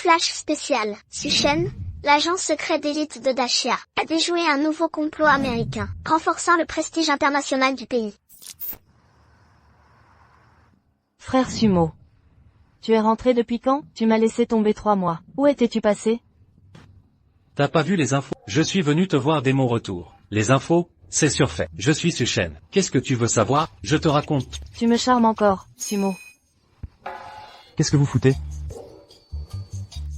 Flash spécial. Suchen, l'agent secret d'élite de Dashia, a déjoué un nouveau complot américain, renforçant le prestige international du pays. Frère Sumo. Tu es rentré depuis quand? Tu m'as laissé tomber 3 mois. Où étais-tu passé? T'as pas vu les infos? Je suis venu te voir dès mon retour. Les infos, c'est surfait. Je suis Suchen. Qu'est-ce que tu veux savoir? Je te raconte. Tu me charmes encore, Sumo. Qu'est-ce que vous foutez?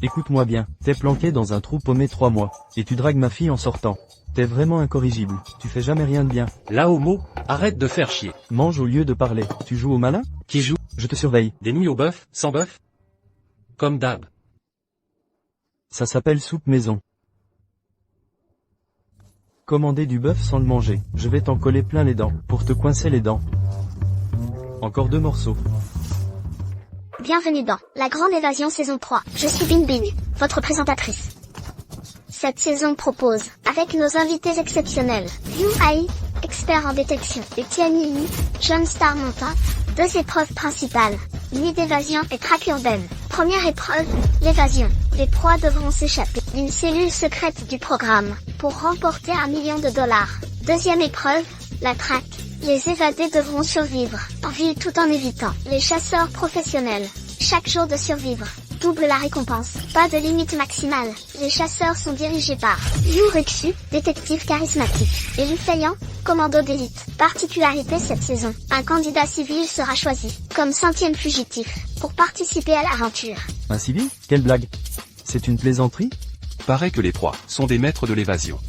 Écoute-moi bien, t'es planqué dans un trou paumé 3 mois, et tu dragues ma fille en sortant. T'es vraiment incorrigible, tu fais jamais rien de bien. Là homo, arrête de faire chier. Mange au lieu de parler, tu joues au malin? Qui joue? Je te surveille. Des nouilles au bœuf, sans bœuf? Comme d'hab. Ça s'appelle soupe maison. Commander du bœuf sans le manger, je vais t'en coller plein les dents, pour te coincer les dents. Encore 2 morceaux. Bienvenue dans La Grande Évasion saison 3. Je suis Bing Bing, votre présentatrice. Cette saison propose, avec nos invités exceptionnels, Yu Ai, expert en détection, et Tianyi, jeune star montante, 2 épreuves principales, nuit d'évasion et traque urbaine. Première épreuve, l'évasion. Les proies devront s'échapper d'une cellule secrète du programme, pour remporter $1 million. Deuxième épreuve, la traque. Les évadés devront survivre, en ville tout en évitant les chasseurs professionnels. Chaque jour de survivre, double la récompense. Pas de limite maximale. Les chasseurs sont dirigés par Yu Rixu, détective charismatique, et Lu Feiyan, commando d'élite. Particularité cette saison, un candidat civil sera choisi, comme 5e fugitif, pour participer à l'aventure. Un civil? Quelle blague? C'est une plaisanterie? Paraît que les proies sont des maîtres de l'évasion.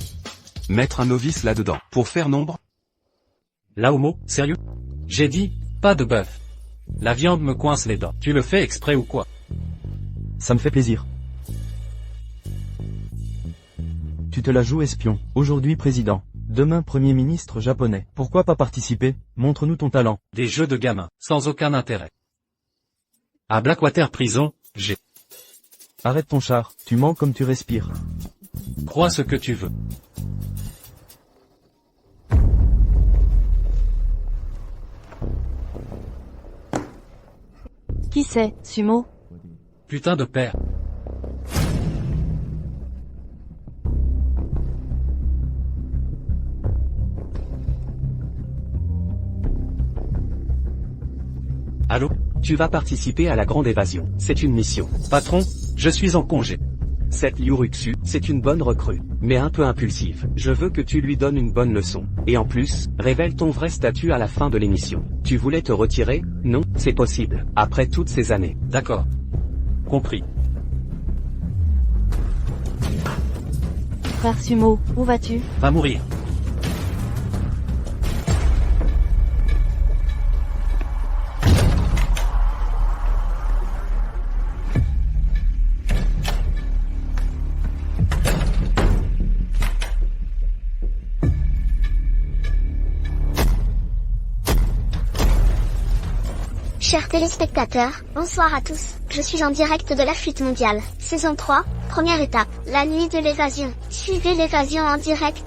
Mettre un novice là-dedans, pour faire nombre? Là homo, sérieux? J'ai dit, pas de bœuf. La viande me coince les dents. Tu le fais exprès ou quoi? Ça me fait plaisir. Tu te la joues espion, aujourd'hui président, demain premier ministre japonais. Pourquoi pas participer? Montre-nous ton talent. Des jeux de gamins, sans aucun intérêt. À Blackwater Prison, j'ai... Arrête ton char, tu mens comme tu respires. Crois ce que tu veux. Qui c'est, Sumo? Putain de père. Allô? Tu vas participer à la grande évasion. C'est une mission. Patron, je suis en congé. Cette Liuruxu, c'est une bonne recrue, mais un peu impulsive. Je veux que tu lui donnes une bonne leçon. Et en plus, révèle ton vrai statut à la fin de l'émission. Tu voulais te retirer? Non, c'est possible. Après toutes ces années. D'accord. Compris. Frère Sumo, où vas-tu? Va mourir. Chers téléspectateurs, bonsoir à tous. Je suis en direct de la fuite mondiale, saison 3, première étape, la nuit de l'évasion. Suivez l'évasion en direct.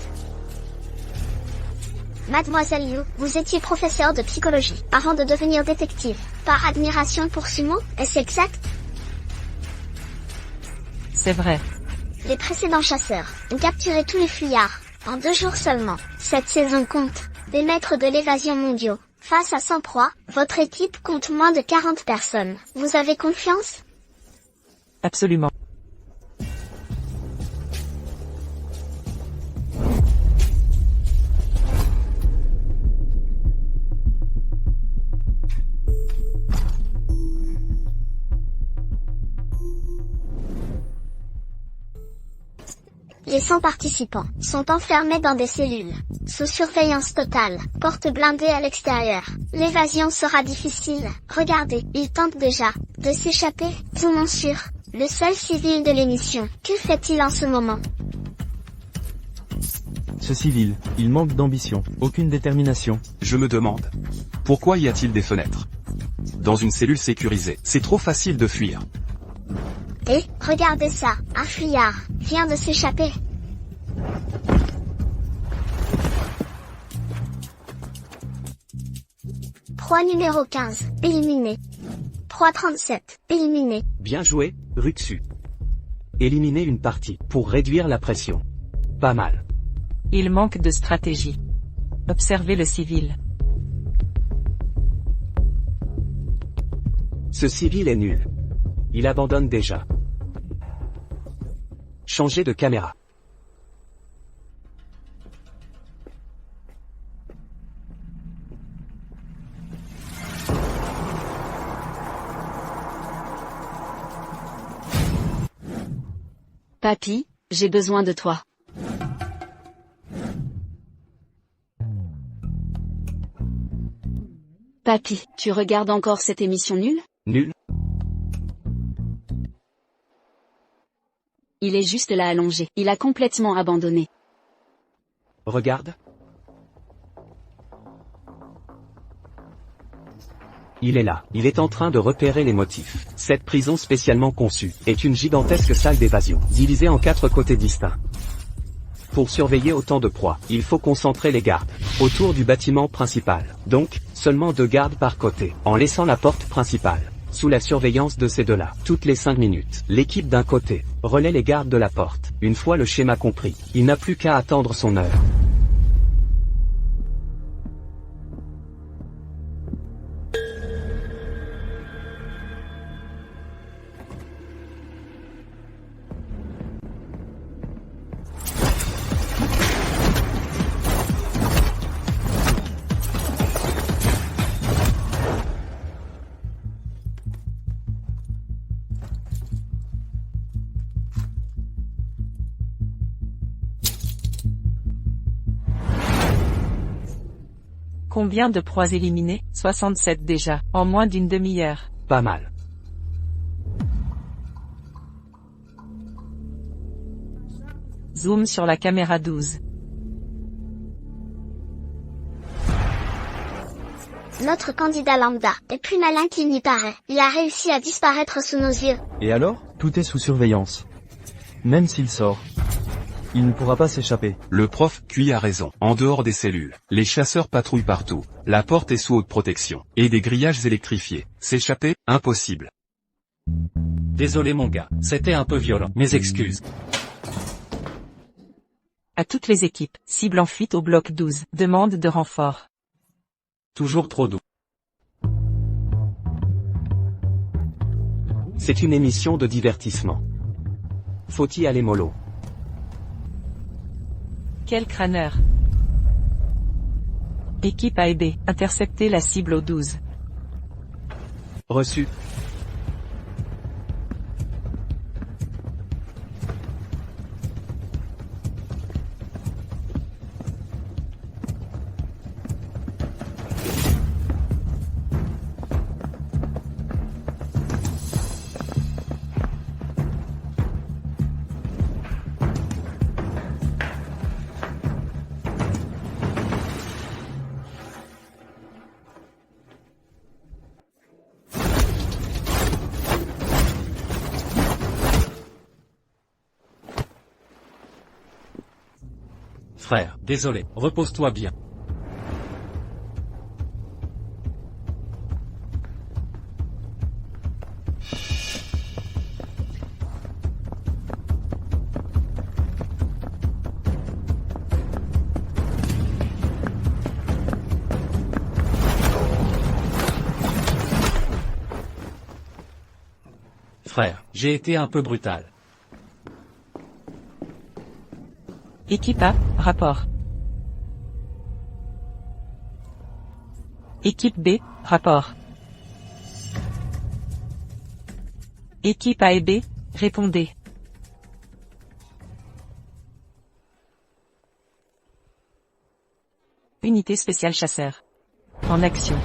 Mademoiselle Liu, vous étiez professeure de psychologie, avant de devenir détective. Par admiration pour Sumo, est-ce exact? C'est vrai. Les précédents chasseurs ont capturé tous les fuyards, en 2 jours seulement. Cette saison compte des maîtres de l'évasion mondiaux. Face à 100 proies, votre équipe compte moins de 40 personnes. Vous avez confiance? Absolument. Les 100 participants sont enfermés dans des cellules, sous surveillance totale, porte blindée à l'extérieur. L'évasion sera difficile. Regardez, ils tentent déjà de s'échapper. Zoomons sur le seul civil de l'émission. Que fait-il en ce moment? Ce civil, il manque d'ambition, aucune détermination. Je me demande. Pourquoi y a-t-il des fenêtres? Dans une cellule sécurisée, c'est trop facile de fuir. Et, regardez ça, un fuyard vient de s'échapper. Proie numéro 15, éliminé. Proie 37, éliminé. Bien joué, Ruxu. Éliminer une partie, pour réduire la pression. Pas mal. Il manque de stratégie. Observez le civil. Ce civil est nul. Il abandonne déjà. Changer de caméra. Papy, j'ai besoin de toi. Papy, tu regardes encore cette émission nulle? Nul. Il est juste là allongé. Il a complètement abandonné. Regarde. Il est là. Il est en train de repérer les motifs. Cette prison spécialement conçue est une gigantesque salle d'évasion, divisée en 4 côtés distincts. Pour surveiller autant de proies, il faut concentrer les gardes autour du bâtiment principal. Donc, seulement 2 gardes par côté, en laissant la porte principale sous la surveillance de ces deux-là. Toutes les 5 minutes, l'équipe d'un côté relaie les gardes de la porte. Une fois le schéma compris, il n'a plus qu'à attendre son heure. Combien de proies éliminées? 67 déjà, en moins d'une demi-heure. Pas mal. Zoom sur la caméra 12. Notre candidat lambda est plus malin qu'il n'y paraît. Il a réussi à disparaître sous nos yeux. Et alors? Tout est sous surveillance. Même s'il sort, il ne pourra pas s'échapper. Le prof QI a raison. En dehors des cellules, les chasseurs patrouillent partout. La porte est sous haute protection. Et des grillages électrifiés. S'échapper? Impossible. Désolé mon gars, c'était un peu violent. Mes excuses. À toutes les équipes, cible en fuite au bloc 12. Demande de renfort. Toujours trop doux. C'est une émission de divertissement. Faut y aller mollo. Quel crâneur. Équipe A et B, interceptez la cible au 12. Reçu. Frère, désolé, repose-toi bien. Frère, j'ai été un peu brutal. Équipe A, rapport. Équipe B, rapport. Équipe A et B, répondez. Unité spéciale chasseur. En action.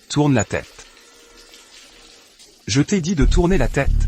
Tourne la tête. Je t'ai dit de tourner la tête.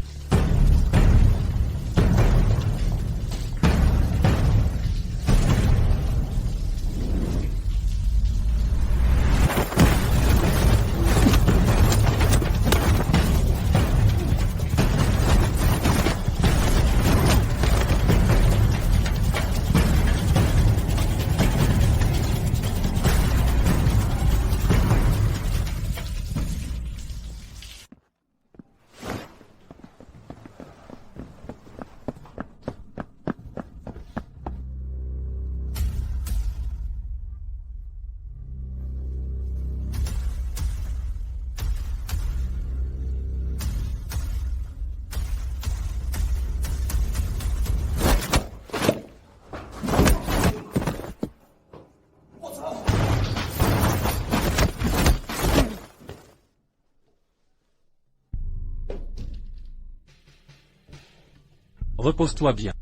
Repose-toi bien.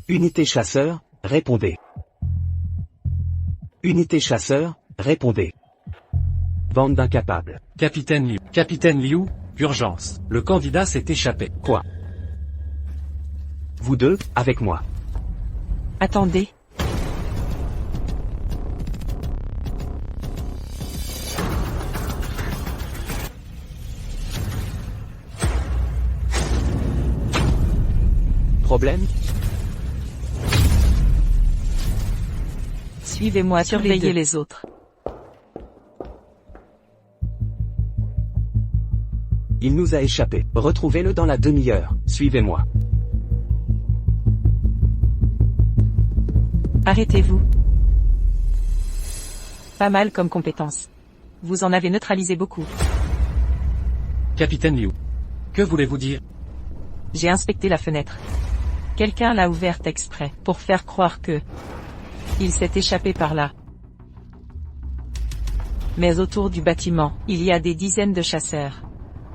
Unité chasseur, répondez. Unité chasseur, répondez. Bande d'incapables. Capitaine Liu, urgence. Le candidat s'est échappé. Quoi? Vous deux, avec moi. Attendez. Problème? Suivez-moi, surveillez les autres. Il nous a échappé. Retrouvez-le dans la demi-heure. Suivez-moi. Arrêtez-vous. Pas mal comme compétence. Vous en avez neutralisé beaucoup. Capitaine Liu. Que voulez-vous dire? J'ai inspecté la fenêtre. Quelqu'un l'a ouverte exprès, pour faire croire que... il s'est échappé par là. Mais autour du bâtiment, il y a des dizaines de chasseurs.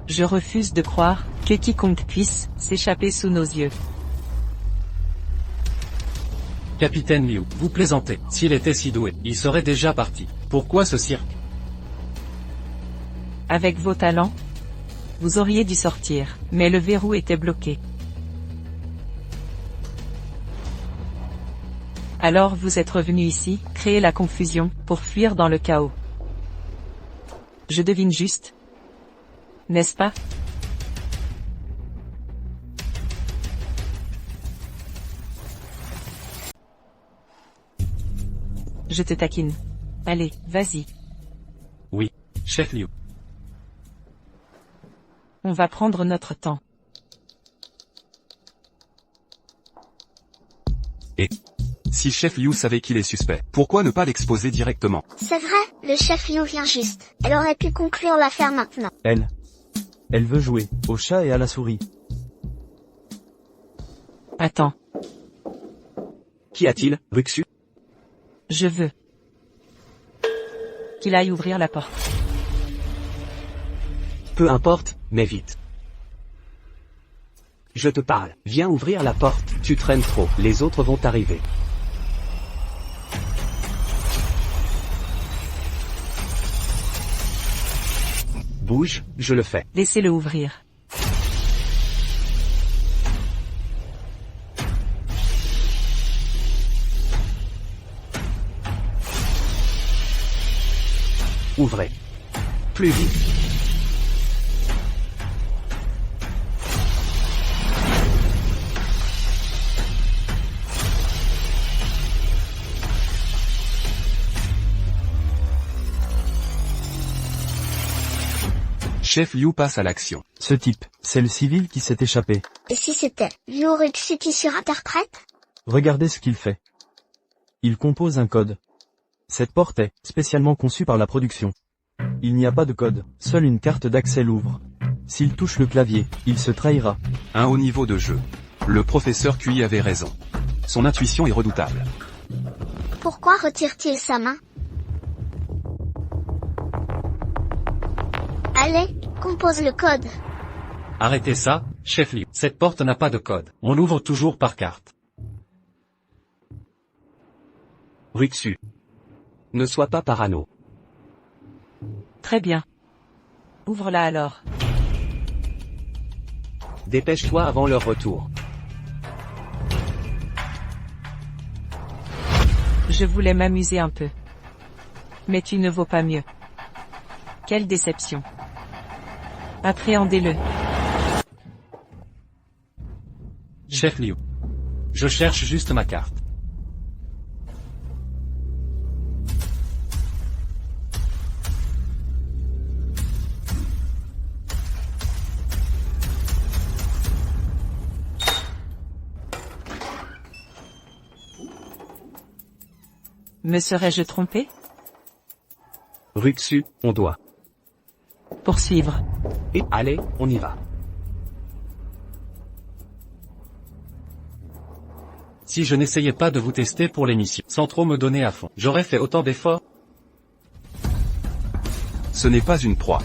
Je refuse de croire que quiconque puisse s'échapper sous nos yeux. Capitaine Liu, vous plaisantez. S'il était si doué, il serait déjà parti. Pourquoi ce cirque? Avec vos talents, vous auriez dû sortir, mais le verrou était bloqué. Alors vous êtes revenu ici, créer la confusion, pour fuir dans le chaos. Je devine juste. N'est-ce pas? Je te taquine. Allez, vas-y. Oui, chef Liu. On va prendre notre temps. Et si chef Liu savait qu'il est suspect, pourquoi ne pas l'exposer directement? C'est vrai, le chef Liu vient juste. Elle aurait pu conclure l'affaire maintenant. Elle veut jouer, au chat et à la souris. Attends, Qu'y a-t-il, Ruxu? je veux qu'il aille ouvrir la porte. Peu importe, mais vite. Je te parle. Viens ouvrir la porte. Tu traînes trop. Les autres vont arriver. Bouge, je le fais. Laissez-le ouvrir. Ouvrez. Plus vite. Chef Liu passe à l'action. Ce type, c'est le civil qui s'est échappé. Et si c'était Liu Ruxu qui surinterprète? Regardez ce qu'il fait. Il compose un code. Cette porte est spécialement conçue par la production. Il n'y a pas de code, seule une carte d'accès l'ouvre. S'il touche le clavier, il se trahira. Un haut niveau de jeu. Le professeur QI avait raison. Son intuition est redoutable. Pourquoi retire-t-il sa main? Allez, compose le code. Arrêtez ça, Chef Liu, cette porte n'a pas de code. On l'ouvre toujours par carte. Ruxu. Ne sois pas parano. Très bien. Ouvre-la alors. Dépêche-toi avant leur retour. Je voulais m'amuser un peu. Mais tu ne vaux pas mieux. Quelle déception. Appréhendez-le. Chef Liu. Je cherche juste ma carte. Me serais-je trompé? Ruxu, on doit. Poursuivre. Et allez, on y va. Si je n'essayais pas de vous tester pour l'émission, sans trop me donner à fond, j'aurais fait autant d'efforts. Ce n'est pas une proie.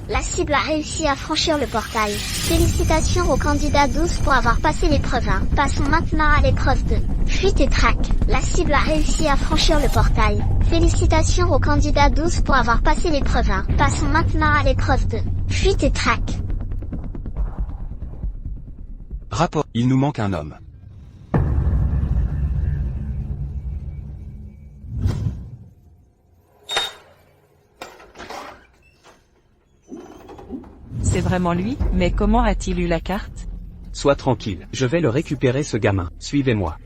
La cible a réussi à franchir le portail. Félicitations au candidat 12 pour avoir passé l'épreuve 1. Passons maintenant à l'épreuve 2. Fuite et traque. La cible a réussi à franchir le portail. Félicitations au candidat 12 pour avoir passé l'épreuve 1. Passons maintenant à l'épreuve 2. Fuite et traque. Rapport. Il nous manque un homme. C'est vraiment lui, mais comment a-t-il eu la carte? Sois tranquille, je vais le récupérer ce gamin. Suivez-moi.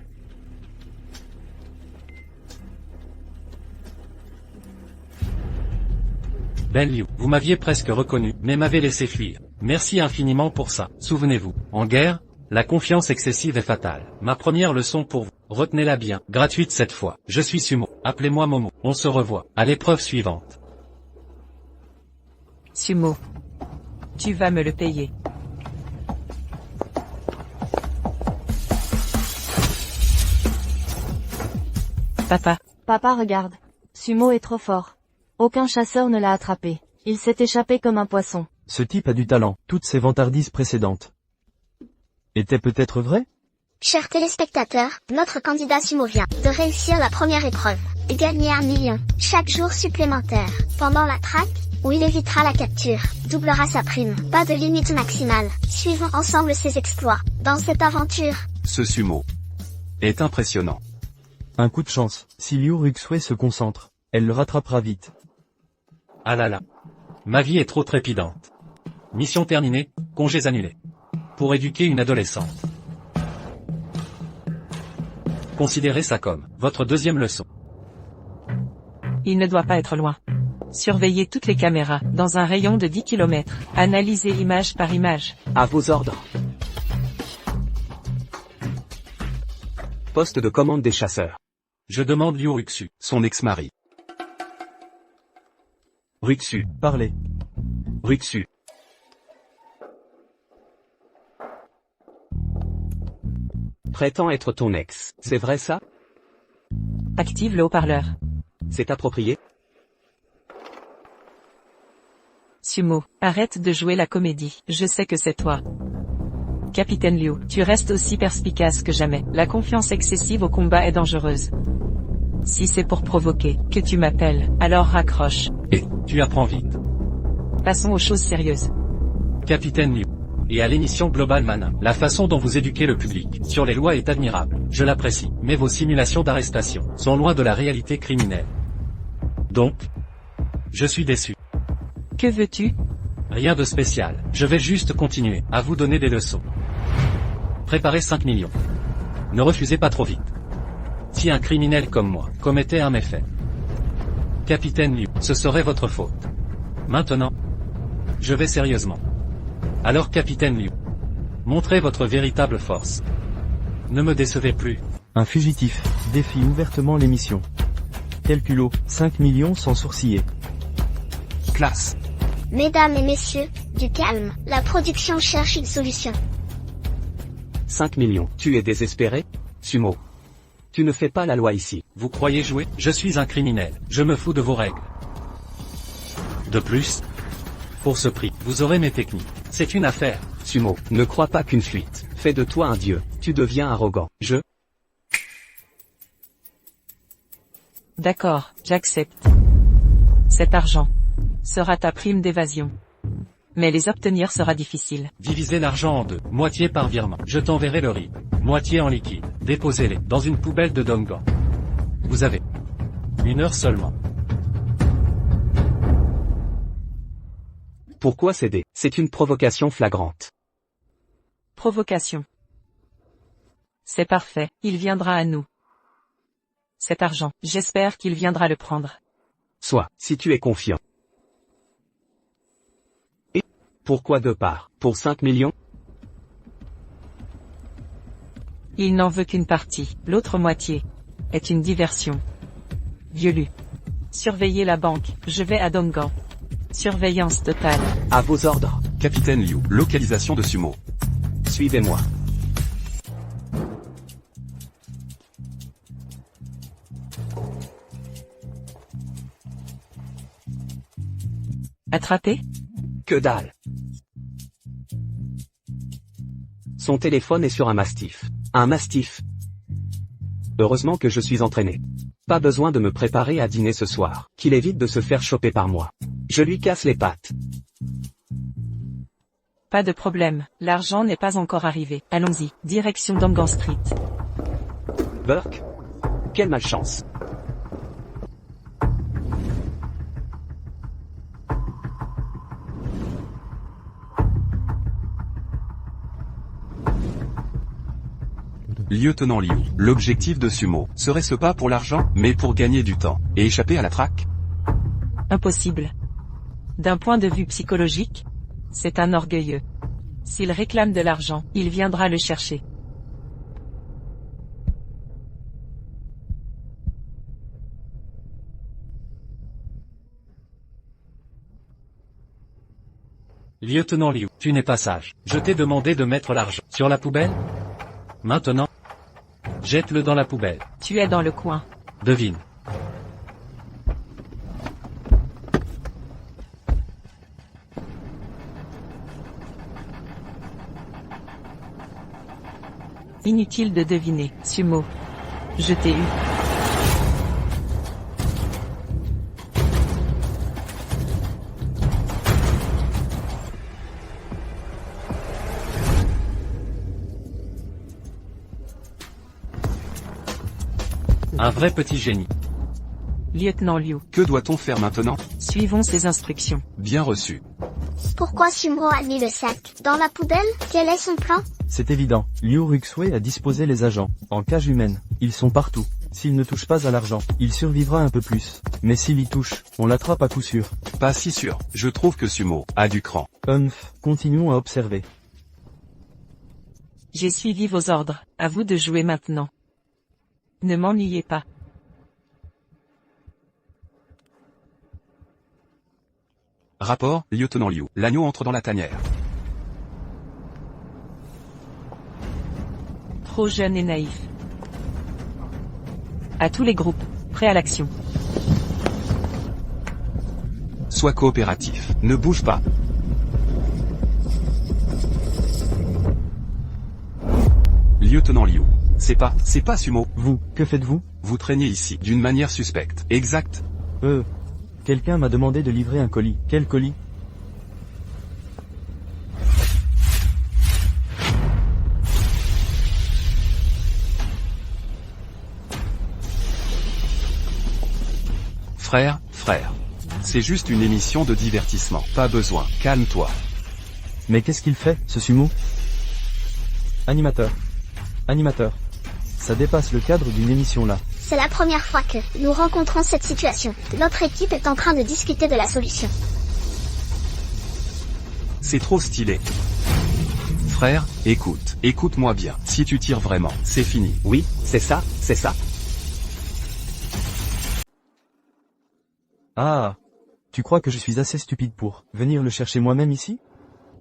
Ben Liu, vous m'aviez presque reconnu, mais m'avez laissé fuir. Merci infiniment pour ça. Souvenez-vous, en guerre, la confiance excessive est fatale. Ma première leçon pour vous, retenez-la bien, gratuite cette fois. Je suis Sumo, appelez-moi Momo. On se revoit, à l'épreuve suivante. Sumo. Tu vas me le payer. Papa. Papa regarde. Sumo est trop fort. Aucun chasseur ne l'a attrapé. Il s'est échappé comme un poisson. Ce type a du talent. Toutes ses vantardises précédentes étaient peut-être vraies? Chers téléspectateurs, notre candidat Sumo vient de réussir la première épreuve et gagner 1 million chaque jour supplémentaire pendant la traque, où il évitera la capture, doublera sa prime. Pas de limite maximale. Suivons ensemble ses exploits dans cette aventure. Ce sumo est impressionnant. Un coup de chance. Si Liu Ruxue se concentre, elle le rattrapera vite. Ah là là. Ma vie est trop trépidante. Mission terminée, congés annulés. Pour éduquer une adolescente. Considérez ça comme votre deuxième leçon. Il ne doit pas être loin. Surveillez toutes les caméras, dans un rayon de 10 km. Analysez image par image. À vos ordres. Poste de commande des chasseurs. Je demande Liu Ruxu. Son ex-mari. Ruxu. Parlez. Ruxu. Prétend être ton ex, c'est vrai ça? Active le haut-parleur. C'est approprié? Sumo, arrête de jouer la comédie. Je sais que c'est toi. Capitaine Liu, tu restes aussi perspicace que jamais. La confiance excessive au combat est dangereuse. Si c'est pour provoquer que tu m'appelles, alors raccroche. Et tu apprends vite. Passons aux choses sérieuses. Capitaine Liu. Et à l'émission Global Mana, la façon dont vous éduquez le public sur les lois est admirable. Je l'apprécie, mais vos simulations d'arrestation sont loin de la réalité criminelle. Donc, je suis déçu. Que veux-tu? Rien de spécial. Je vais juste continuer à vous donner des leçons. Préparez 5 millions. Ne refusez pas trop vite. Si un criminel comme moi commettait un méfait, Capitaine Liu, ce serait votre faute. Maintenant, je vais sérieusement. Alors Capitaine Liu, montrez votre véritable force. Ne me décevez plus. Un fugitif défie ouvertement l'émission. Quel culot, 5 millions sans sourciller. Classe. Mesdames et messieurs, du calme. La production cherche une solution. 5 millions. Tu es désespéré? Sumo. Tu ne fais pas la loi ici. Vous croyez jouer? Je suis un criminel. Je me fous de vos règles. De plus, pour ce prix, vous aurez mes techniques. C'est une affaire. Sumo, ne crois pas qu'une fuite fait de toi un dieu. Tu deviens arrogant. D'accord, j'accepte. Cet argent sera ta prime d'évasion. Mais les obtenir sera difficile. Divisez l'argent en deux, moitié par virement. Je t'enverrai le RIB. Moitié en liquide. Déposez-les dans une poubelle de Dongban. Vous avez 1 heure seulement. Pourquoi céder? C'est une provocation flagrante. Provocation. C'est parfait, il viendra à nous. Cet argent, j'espère qu'il viendra le prendre. Soit, si tu es confiant. Et pourquoi 2 parts? Pour 5 millions? Il n'en veut qu'une partie, l'autre moitié est une diversion. Vieux Lu. Surveillez la banque, je vais à Dongban. Surveillance totale. À vos ordres. Capitaine Liu, localisation de Sumo. Suivez-moi. Attrapé? Que dalle. Son téléphone est sur un mastif. Un mastif. Heureusement que je suis entraîné. Pas besoin de me préparer à dîner ce soir. Qu'il évite de se faire choper par moi. Je lui casse les pattes. Pas de problème, l'argent n'est pas encore arrivé. Allons-y, direction Dongban Street. Burke? Quelle malchance. Lieutenant Liu, l'objectif de Sumo serait-ce pas pour l'argent, mais pour gagner du temps et échapper à la traque? Impossible. D'un point de vue psychologique, c'est un orgueilleux. S'il réclame de l'argent, il viendra le chercher. Lieutenant Liu, tu n'es pas sage. Je t'ai demandé de mettre l'argent sur la poubelle. Maintenant, jette-le dans la poubelle. Tu es dans le coin. Devine. Inutile de deviner, Sumo. Je t'ai eu. Un vrai petit génie. Lieutenant Liu, Que doit-on faire maintenant? suivons ses instructions. Bien reçu. Pourquoi Sumo a mis le sac dans la poubelle? Quel est son plan? C'est évident, Liu Ruxway a disposé les agents, en cage humaine. Ils sont partout. S'il ne touche pas à l'argent, il survivra un peu plus. Mais s'il y touche, on l'attrape à coup sûr. Pas si sûr. Je trouve que Sumo a du cran. Continuons à observer. J'ai suivi vos ordres, à vous de jouer maintenant. Ne m'ennuyez pas. Rapport, lieutenant Liu. L'agneau entre dans la tanière. Trop jeune et naïf. À tous les groupes, prêts à l'action. Sois coopératif. Ne bouge pas. Lieutenant Liu. C'est pas Sumo. Vous, que faites-vous? Vous traînez ici, d'une manière suspecte. Exact. Quelqu'un m'a demandé de livrer un colis. Quel colis? Frère. C'est juste une émission de divertissement. Pas besoin. Calme-toi. Mais qu'est-ce qu'il fait, ce sumo? Animateur. Ça dépasse le cadre d'une émission là. C'est la première fois que nous rencontrons cette situation. Notre équipe est en train de discuter de la solution. C'est trop stylé. Frère, écoute-moi bien. Si tu tires vraiment, c'est fini. Oui, c'est ça. Ah. Tu crois que je suis assez stupide pour venir le chercher moi-même ici?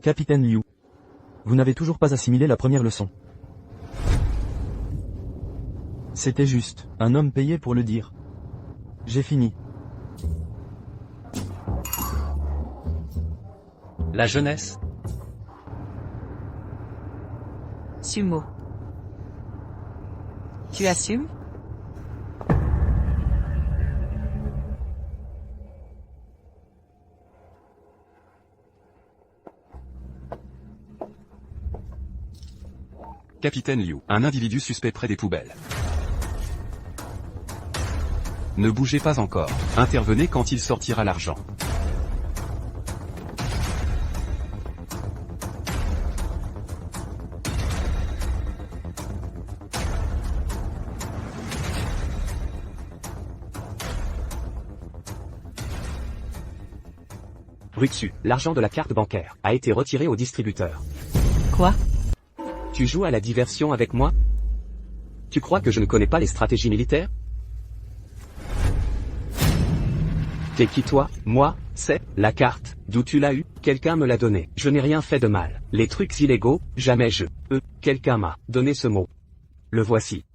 Capitaine Liu. Vous n'avez toujours pas assimilé la première leçon. C'était juste, un homme payé pour le dire. J'ai fini. La jeunesse? Sumo. Tu assumes? Capitaine Liu, un individu suspect près des poubelles. Ne bougez pas encore. Intervenez quand il sortira l'argent. Ruxu, l'argent de la carte bancaire a été retiré au distributeur. Quoi? Tu joues à la diversion avec moi? Tu crois que je ne connais pas les stratégies militaires? T'es qui toi? Moi, c'est la carte. D'où tu l'as eu? Quelqu'un me l'a donné. Je n'ai rien fait de mal. Les trucs illégaux, jamais je. Quelqu'un m'a donné ce mot. Le voici.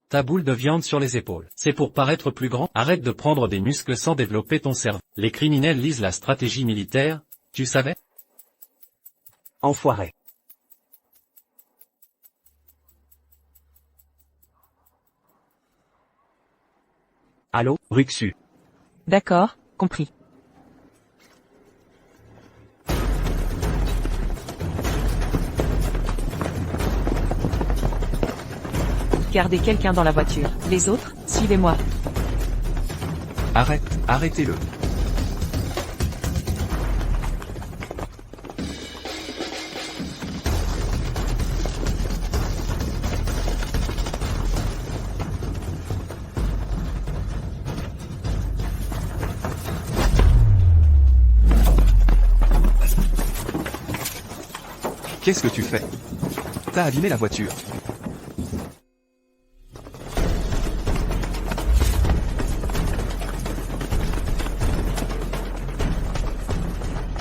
Ta boule de viande sur les épaules. C'est pour paraître plus grand. Arrête de prendre des muscles sans développer ton cerveau. Les criminels lisent la stratégie militaire, tu savais? Enfoiré. Allô, Ruxu. D'accord, compris. Gardez quelqu'un dans la voiture. Les autres, suivez-moi. Arrêtez-le. Qu'est-ce que tu fais? T'as abîmé la voiture.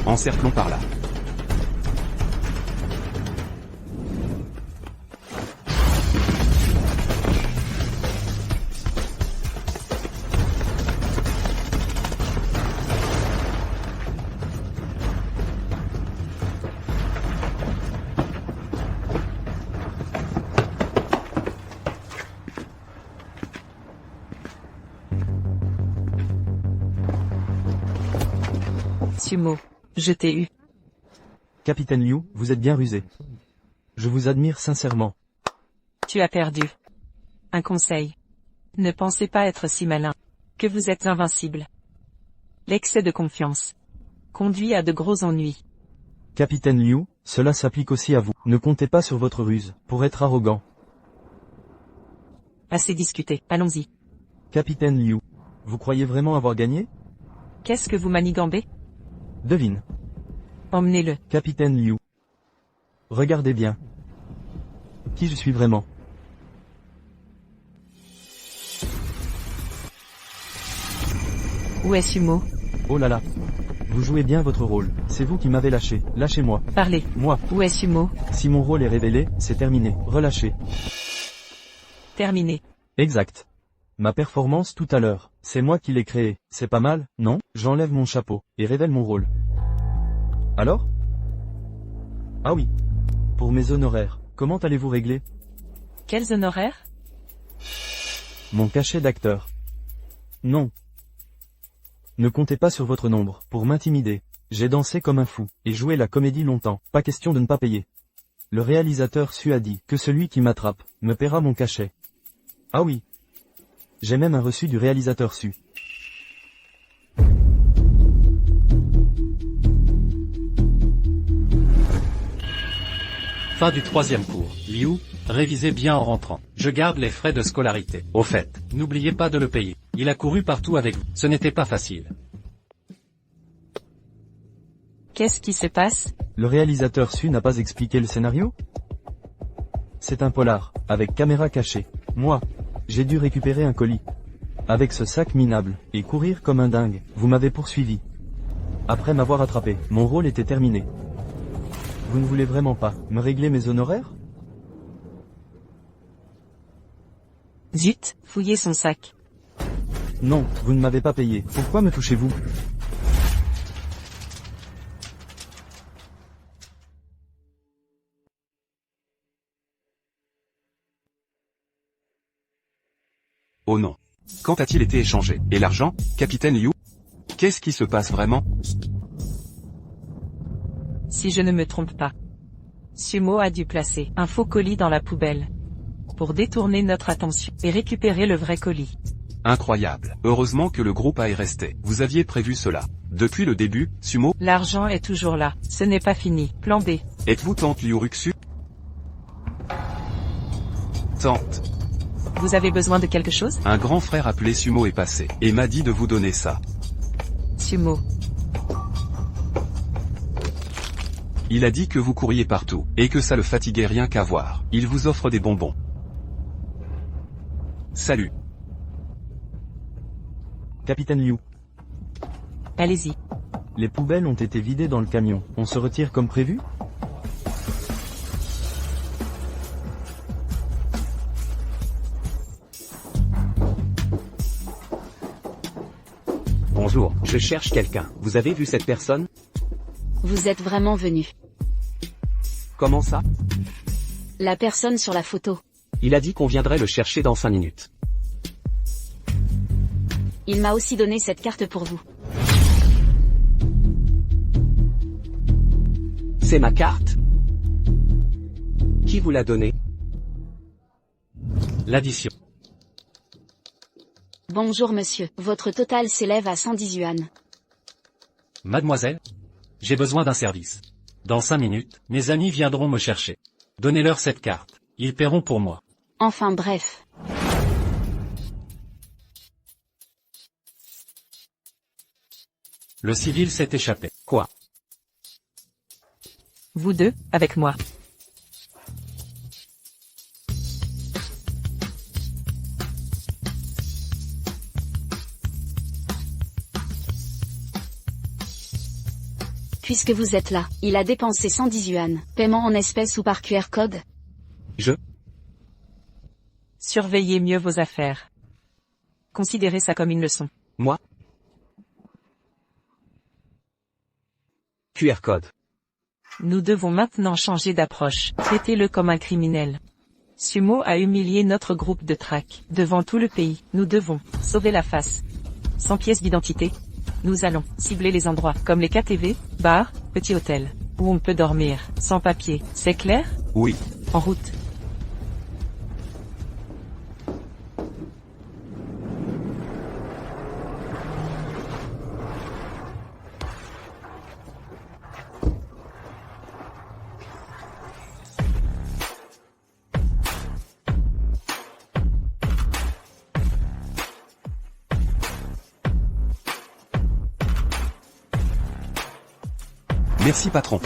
Encerclons par là. Sumo. Je t'ai eu. Capitaine Liu, vous êtes bien rusé. Je vous admire sincèrement. Tu as perdu. Un conseil. Ne pensez pas être si malin. Que vous êtes invincible. L'excès de confiance conduit à de gros ennuis. Capitaine Liu, cela s'applique aussi à vous. Ne comptez pas sur votre ruse, pour être arrogant. Assez discuté. Allons-y. Capitaine Liu, vous croyez vraiment avoir gagné? Qu'est-ce que vous manigambez? Devine. Emmenez-le. Capitaine Liu. Regardez bien. Qui je suis vraiment? Où est Sumo? Oh là là. Vous jouez bien votre rôle. C'est vous qui m'avez lâché. Lâchez-moi. Parlez. Moi. Où est Sumo? Si mon rôle est révélé, c'est terminé. Relâchez. Terminé. Exact. Ma performance tout à l'heure, c'est moi qui l'ai créée. C'est pas mal, non? J'enlève mon chapeau, et révèle mon rôle. Alors? Ah oui. Pour mes honoraires, comment allez-vous régler? Quels honoraires? Mon cachet d'acteur. Non. Ne comptez pas sur votre nombre, pour m'intimider. J'ai dansé comme un fou, et joué la comédie longtemps, pas question de ne pas payer. Le réalisateur Su a dit que celui qui m'attrape, me paiera mon cachet. Ah oui. J'ai même un reçu du réalisateur Su. Fin du 3e cours. Liu, révisez bien en rentrant. Je garde les frais de scolarité. Au fait, n'oubliez pas de le payer. Il a couru partout avec vous. Ce n'était pas facile. Qu'est-ce qui se passe? Le réalisateur Su n'a pas expliqué le scénario? C'est un polar, avec caméra cachée. Moi, j'ai dû récupérer un colis. Avec ce sac minable, et courir comme un dingue. Vous m'avez poursuivi. Après m'avoir attrapé, mon rôle était terminé. Vous ne voulez vraiment pas me régler mes honoraires? Zut, fouillez son sac. Non, vous ne m'avez pas payé. Pourquoi me touchez-vous? Oh non. Quand a-t-il été échangé? Et l'argent, Capitaine Liu? Qu'est-ce qui se passe vraiment? Si je ne me trompe pas. Sumo a dû placer un faux colis dans la poubelle. Pour détourner notre attention et récupérer le vrai colis. Incroyable. Heureusement que le groupe A est resté. Vous aviez prévu cela. Depuis le début, Sumo? L'argent est toujours là. Ce n'est pas fini. Plan B. Êtes-vous tante Liu Ruxu? Tante. Vous avez besoin de quelque chose? Un grand frère appelé Sumo est passé, et m'a dit de vous donner ça. Sumo. Il a dit que vous couriez partout, et que ça le fatiguait rien qu'à voir. Il vous offre des bonbons. Salut. Capitaine Liu, Allez-y. les poubelles ont été vidées dans le camion. On se retire comme prévu? Bonjour, je cherche quelqu'un. Vous avez vu cette personne? Vous êtes vraiment venu. Comment ça? La personne sur la photo. Il a dit qu'on viendrait le chercher dans 5 minutes. Il m'a aussi donné cette carte pour vous. C'est ma carte. Qui vous l'a donnée? L'addition. Bonjour monsieur, votre total s'élève à 110 yuan. Mademoiselle, j'ai besoin d'un service. Dans 5 minutes, mes amis viendront me chercher. Donnez-leur cette carte. Ils paieront pour moi. Enfin bref. Le civil s'est échappé. Quoi? Vous deux, avec moi. Puisque vous êtes là, il a dépensé 110 yuan. Paiement en espèces ou par QR code? Surveillez mieux vos affaires. Considérez ça comme une leçon. Moi? QR code. Nous devons maintenant changer d'approche. Traitez-le comme un criminel. Sumo a humilié notre groupe de traque. Devant tout le pays, nous devons sauver la face. Sans pièce d'identité, nous allons cibler les endroits comme les KTV, bars, petits hôtels, où on peut dormir, sans papier. C'est clair? Oui. En route. Merci patron.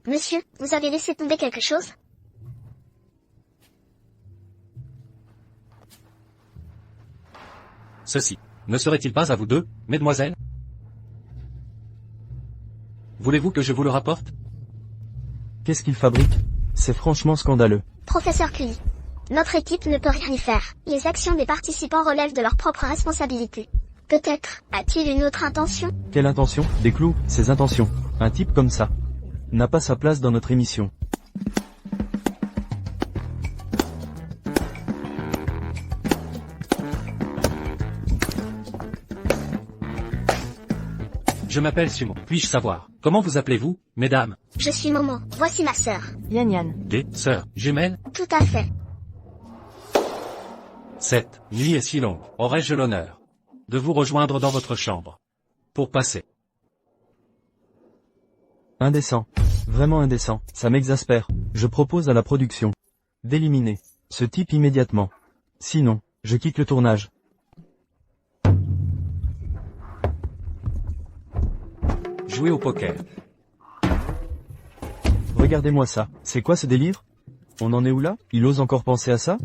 Monsieur, vous avez laissé tomber quelque chose? Ceci. Ne serait-il pas à vous deux, mesdemoiselles? Voulez-vous que je vous le rapporte? Qu'est-ce qu'il fabrique? C'est franchement scandaleux. Professeur Cuy. Notre équipe ne peut rien y faire. Les actions des participants relèvent de leur propre responsabilité. Peut-être a-t-il une autre intention? Quelle intention? Des clous, ses intentions. Un type comme ça n'a pas sa place dans notre émission. Je m'appelle Sumo. Puis-je savoir, comment vous appelez-vous, mesdames? Je suis Momo. Voici ma sœur. Yan Yan. Des sœurs jumelles? Tout à fait. Cette nuit est si longue. Aurais-je l'honneur de vous rejoindre dans votre chambre pour passer? Indécent. Vraiment indécent. Ça m'exaspère. Je propose à la production d'éliminer ce type immédiatement. Sinon, je quitte le tournage. Jouer au poker. Regardez-moi ça. C'est quoi ce délire? On en est où là? Il ose encore penser à ça?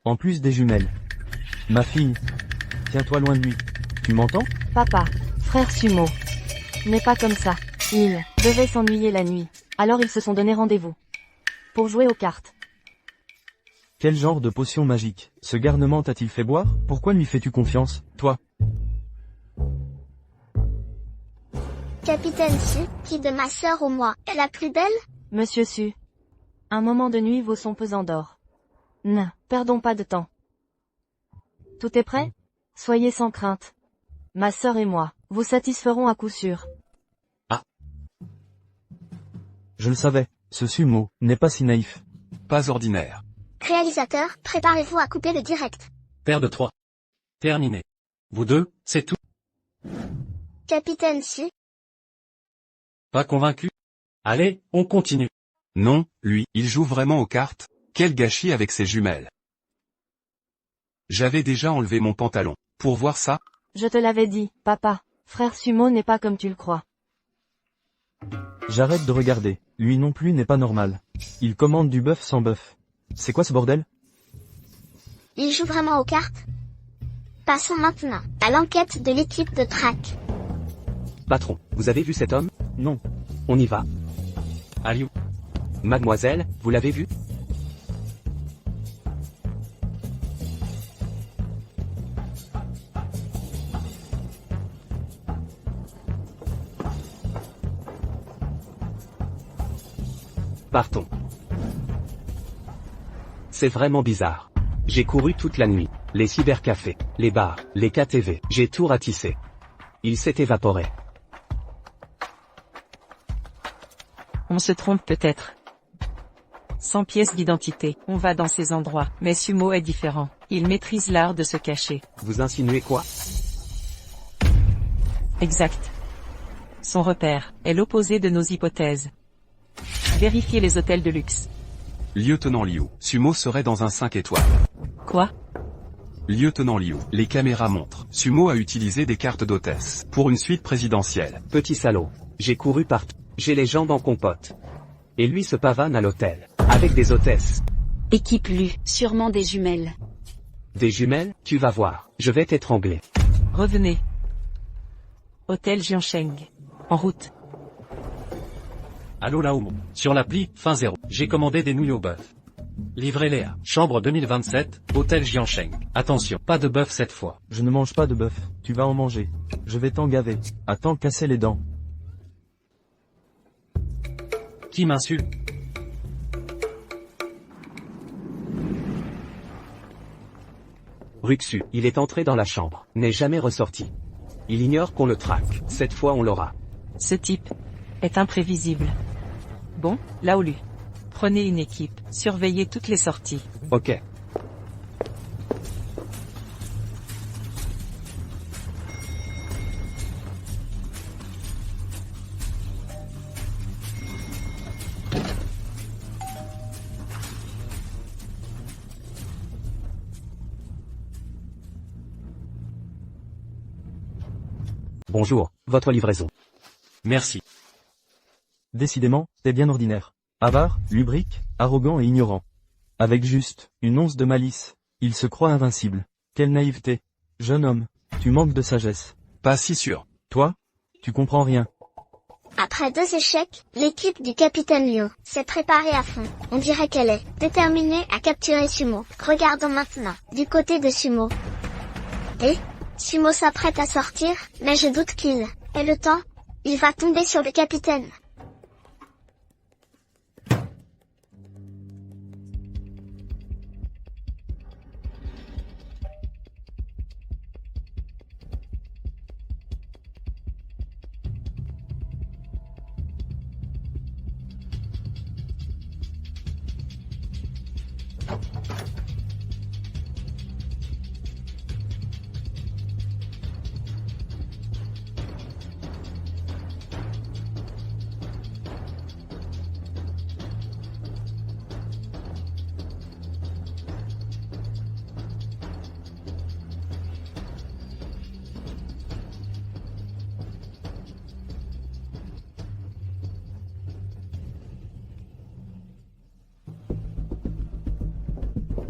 En plus des jumelles. Ma fille. Tiens-toi loin de lui. Tu m'entends? Papa, frère Sumo. N'est pas comme ça. Ils devaient s'ennuyer la nuit. Alors ils se sont donné rendez-vous. Pour jouer aux cartes. Quel genre de potion magique? Ce garnement t'a-t-il fait boire? Pourquoi lui fais-tu confiance, toi? Capitaine Su, qui de ma sœur ou moi est la plus belle? Monsieur Su. Un moment de nuit vaut son pesant d'or. Ne perdons pas de temps. Tout est prêt? Soyez sans crainte. Ma sœur et moi, vous satisferons à coup sûr. Je le savais, ce Sumo n'est pas si naïf. Pas ordinaire. Réalisateur, préparez-vous à couper le direct. Paire de 3. Terminé. Vous deux, c'est tout. Capitaine Su, Pas convaincu? Allez, on continue. Non, lui, il joue vraiment aux cartes. Quel gâchis avec ses jumelles. J'avais déjà enlevé mon pantalon. Pour voir ça? Je te l'avais dit, papa. Frère Sumo n'est pas comme tu le crois. J'arrête de regarder, lui non plus n'est pas normal. Il commande du bœuf sans bœuf. C'est quoi ce bordel? il joue vraiment aux cartes? Passons maintenant à l'enquête de l'équipe de track. Patron, vous avez vu cet homme? Non. On y va. Aliou. Mademoiselle, vous l'avez vu? Partons. C'est vraiment bizarre. J'ai couru toute la nuit. Les cybercafés, les bars, les KTV, j'ai tout ratissé. Il s'est évaporé. On se trompe peut-être. Sans pièce d'identité, on va dans ces endroits, mais Sumo est différent. Il maîtrise l'art de se cacher. Vous insinuez quoi? Exact. Son repère est l'opposé de nos hypothèses. Vérifiez les hôtels de luxe. Lieutenant Liu, Sumo serait dans un 5 étoiles. Quoi? Lieutenant Liu, les caméras montrent. Sumo a utilisé des cartes d'hôtesse pour une suite présidentielle. Petit salaud. J'ai couru partout. J'ai les jambes en compote. Et lui se pavane à l'hôtel. Avec des hôtesses. Équipe Lu, sûrement des jumelles. Des jumelles? Tu vas voir. Je vais t'étrangler. Revenez. Hôtel Jiansheng. En route. Allô Laomo. Sur l'appli, fin 0. J'ai commandé des nouilles au bœuf. Livrez-les à Chambre 2027, Hôtel Jiansheng. Attention, pas de bœuf cette fois. Je ne mange pas de bœuf, tu vas en manger. Je vais t'en gaver. Attends, casser les dents. Qui m'insulte? Ruxu, il est entré dans la chambre, n'est jamais ressorti. Il ignore qu'on le traque. Cette fois on l'aura. Ce type est imprévisible. Bon, Laolu. Prenez une équipe, surveillez toutes les sorties. Ok. Bonjour, votre livraison. Merci. Décidément, t'es bien ordinaire. Avare, lubrique, arrogant et ignorant. Avec juste une once de malice, il se croit invincible. Quelle naïveté. Jeune homme, tu manques de sagesse. Pas si sûr. Toi, tu comprends rien. Après 2 échecs, l'équipe du capitaine Liu s'est préparée à fond. On dirait qu'elle est déterminée à capturer Sumo. Regardons maintenant du côté de Sumo. Et Sumo s'apprête à sortir, mais je doute qu'il ait le temps. Il va tomber sur le capitaine.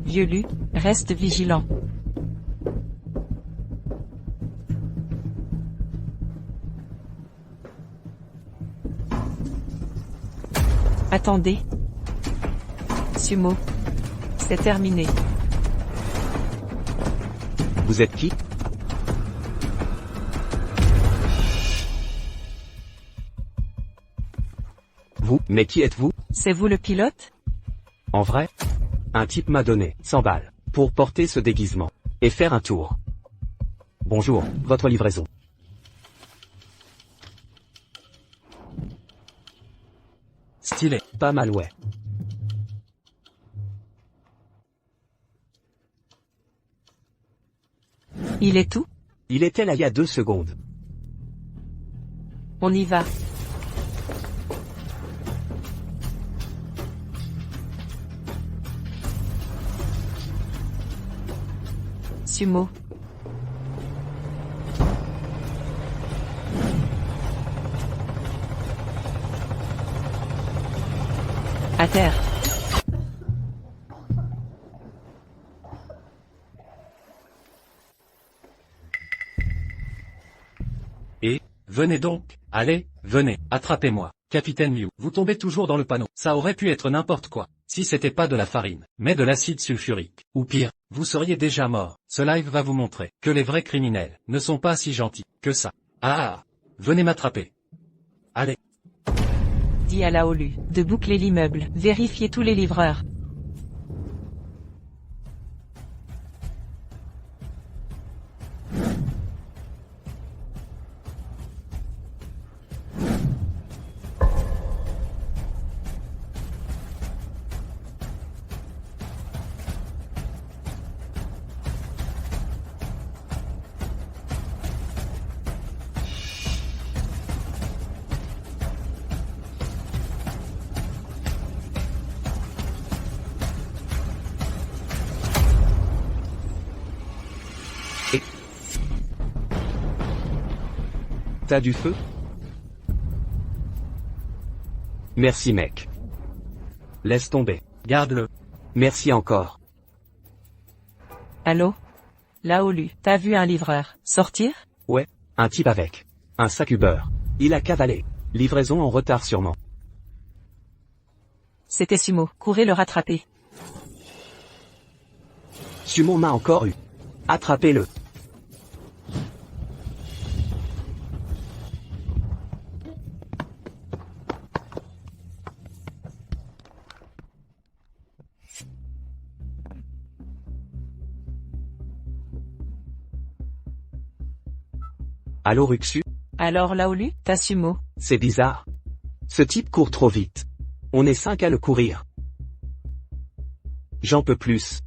Vieux Lu, reste vigilant. Attendez. Sumo. C'est terminé. Vous êtes qui? Vous, mais qui êtes-vous? C'est vous le pilote? En vrai? Un type m'a donné 100 balles pour porter ce déguisement et faire un tour. Bonjour, votre livraison. Stylé. Pas mal, ouais. Il est tout? Il était là il y a 2 secondes. On y va. Sumo. À terre. Et, venez donc, allez, venez, attrapez-moi, Capitaine Liu. Vous tombez toujours dans le panneau. Ça aurait pu être n'importe quoi, si c'était pas de la farine, mais de l'acide sulfurique. Ou pire, vous seriez déjà mort. Ce live va vous montrer que les vrais criminels ne sont pas si gentils que ça. Ah, venez m'attraper. Allez. Dit à la Olu, de boucler l'immeuble, vérifier tous les livreurs. T'as du feu? Merci mec. Laisse tomber. Garde-le. Merci encore. Allô? La Olu, t'as vu un livreur sortir? Ouais, un type avec un sac Uber. Il a cavalé. Livraison en retard sûrement. C'était Sumo, courez le rattraper. Sumo m'a encore eu. Attrapez-le. Allô Ruxu? Alors la Olu, t'as Sumo. C'est bizarre. Ce type court trop vite. On est 5 à le courir. J'en peux plus.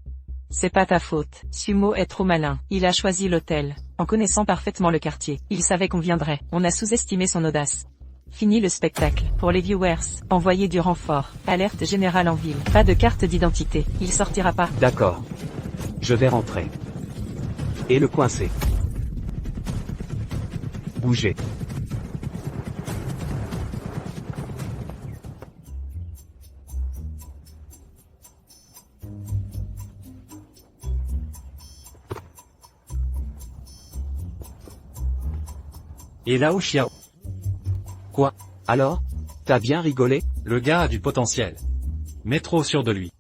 C'est pas ta faute. Sumo est trop malin. Il a choisi l'hôtel. En connaissant parfaitement le quartier. Il savait qu'on viendrait. On a sous-estimé son audace. Fini le spectacle. Pour les viewers, envoyez du renfort. Alerte générale en ville. Pas de carte d'identité. Il sortira pas. D'accord. Je vais rentrer. Et le coincer. Bougez. Et Lao Xiao. Quoi? Alors? T'as bien rigolé? Le gars a du potentiel. Mais trop sûr de lui.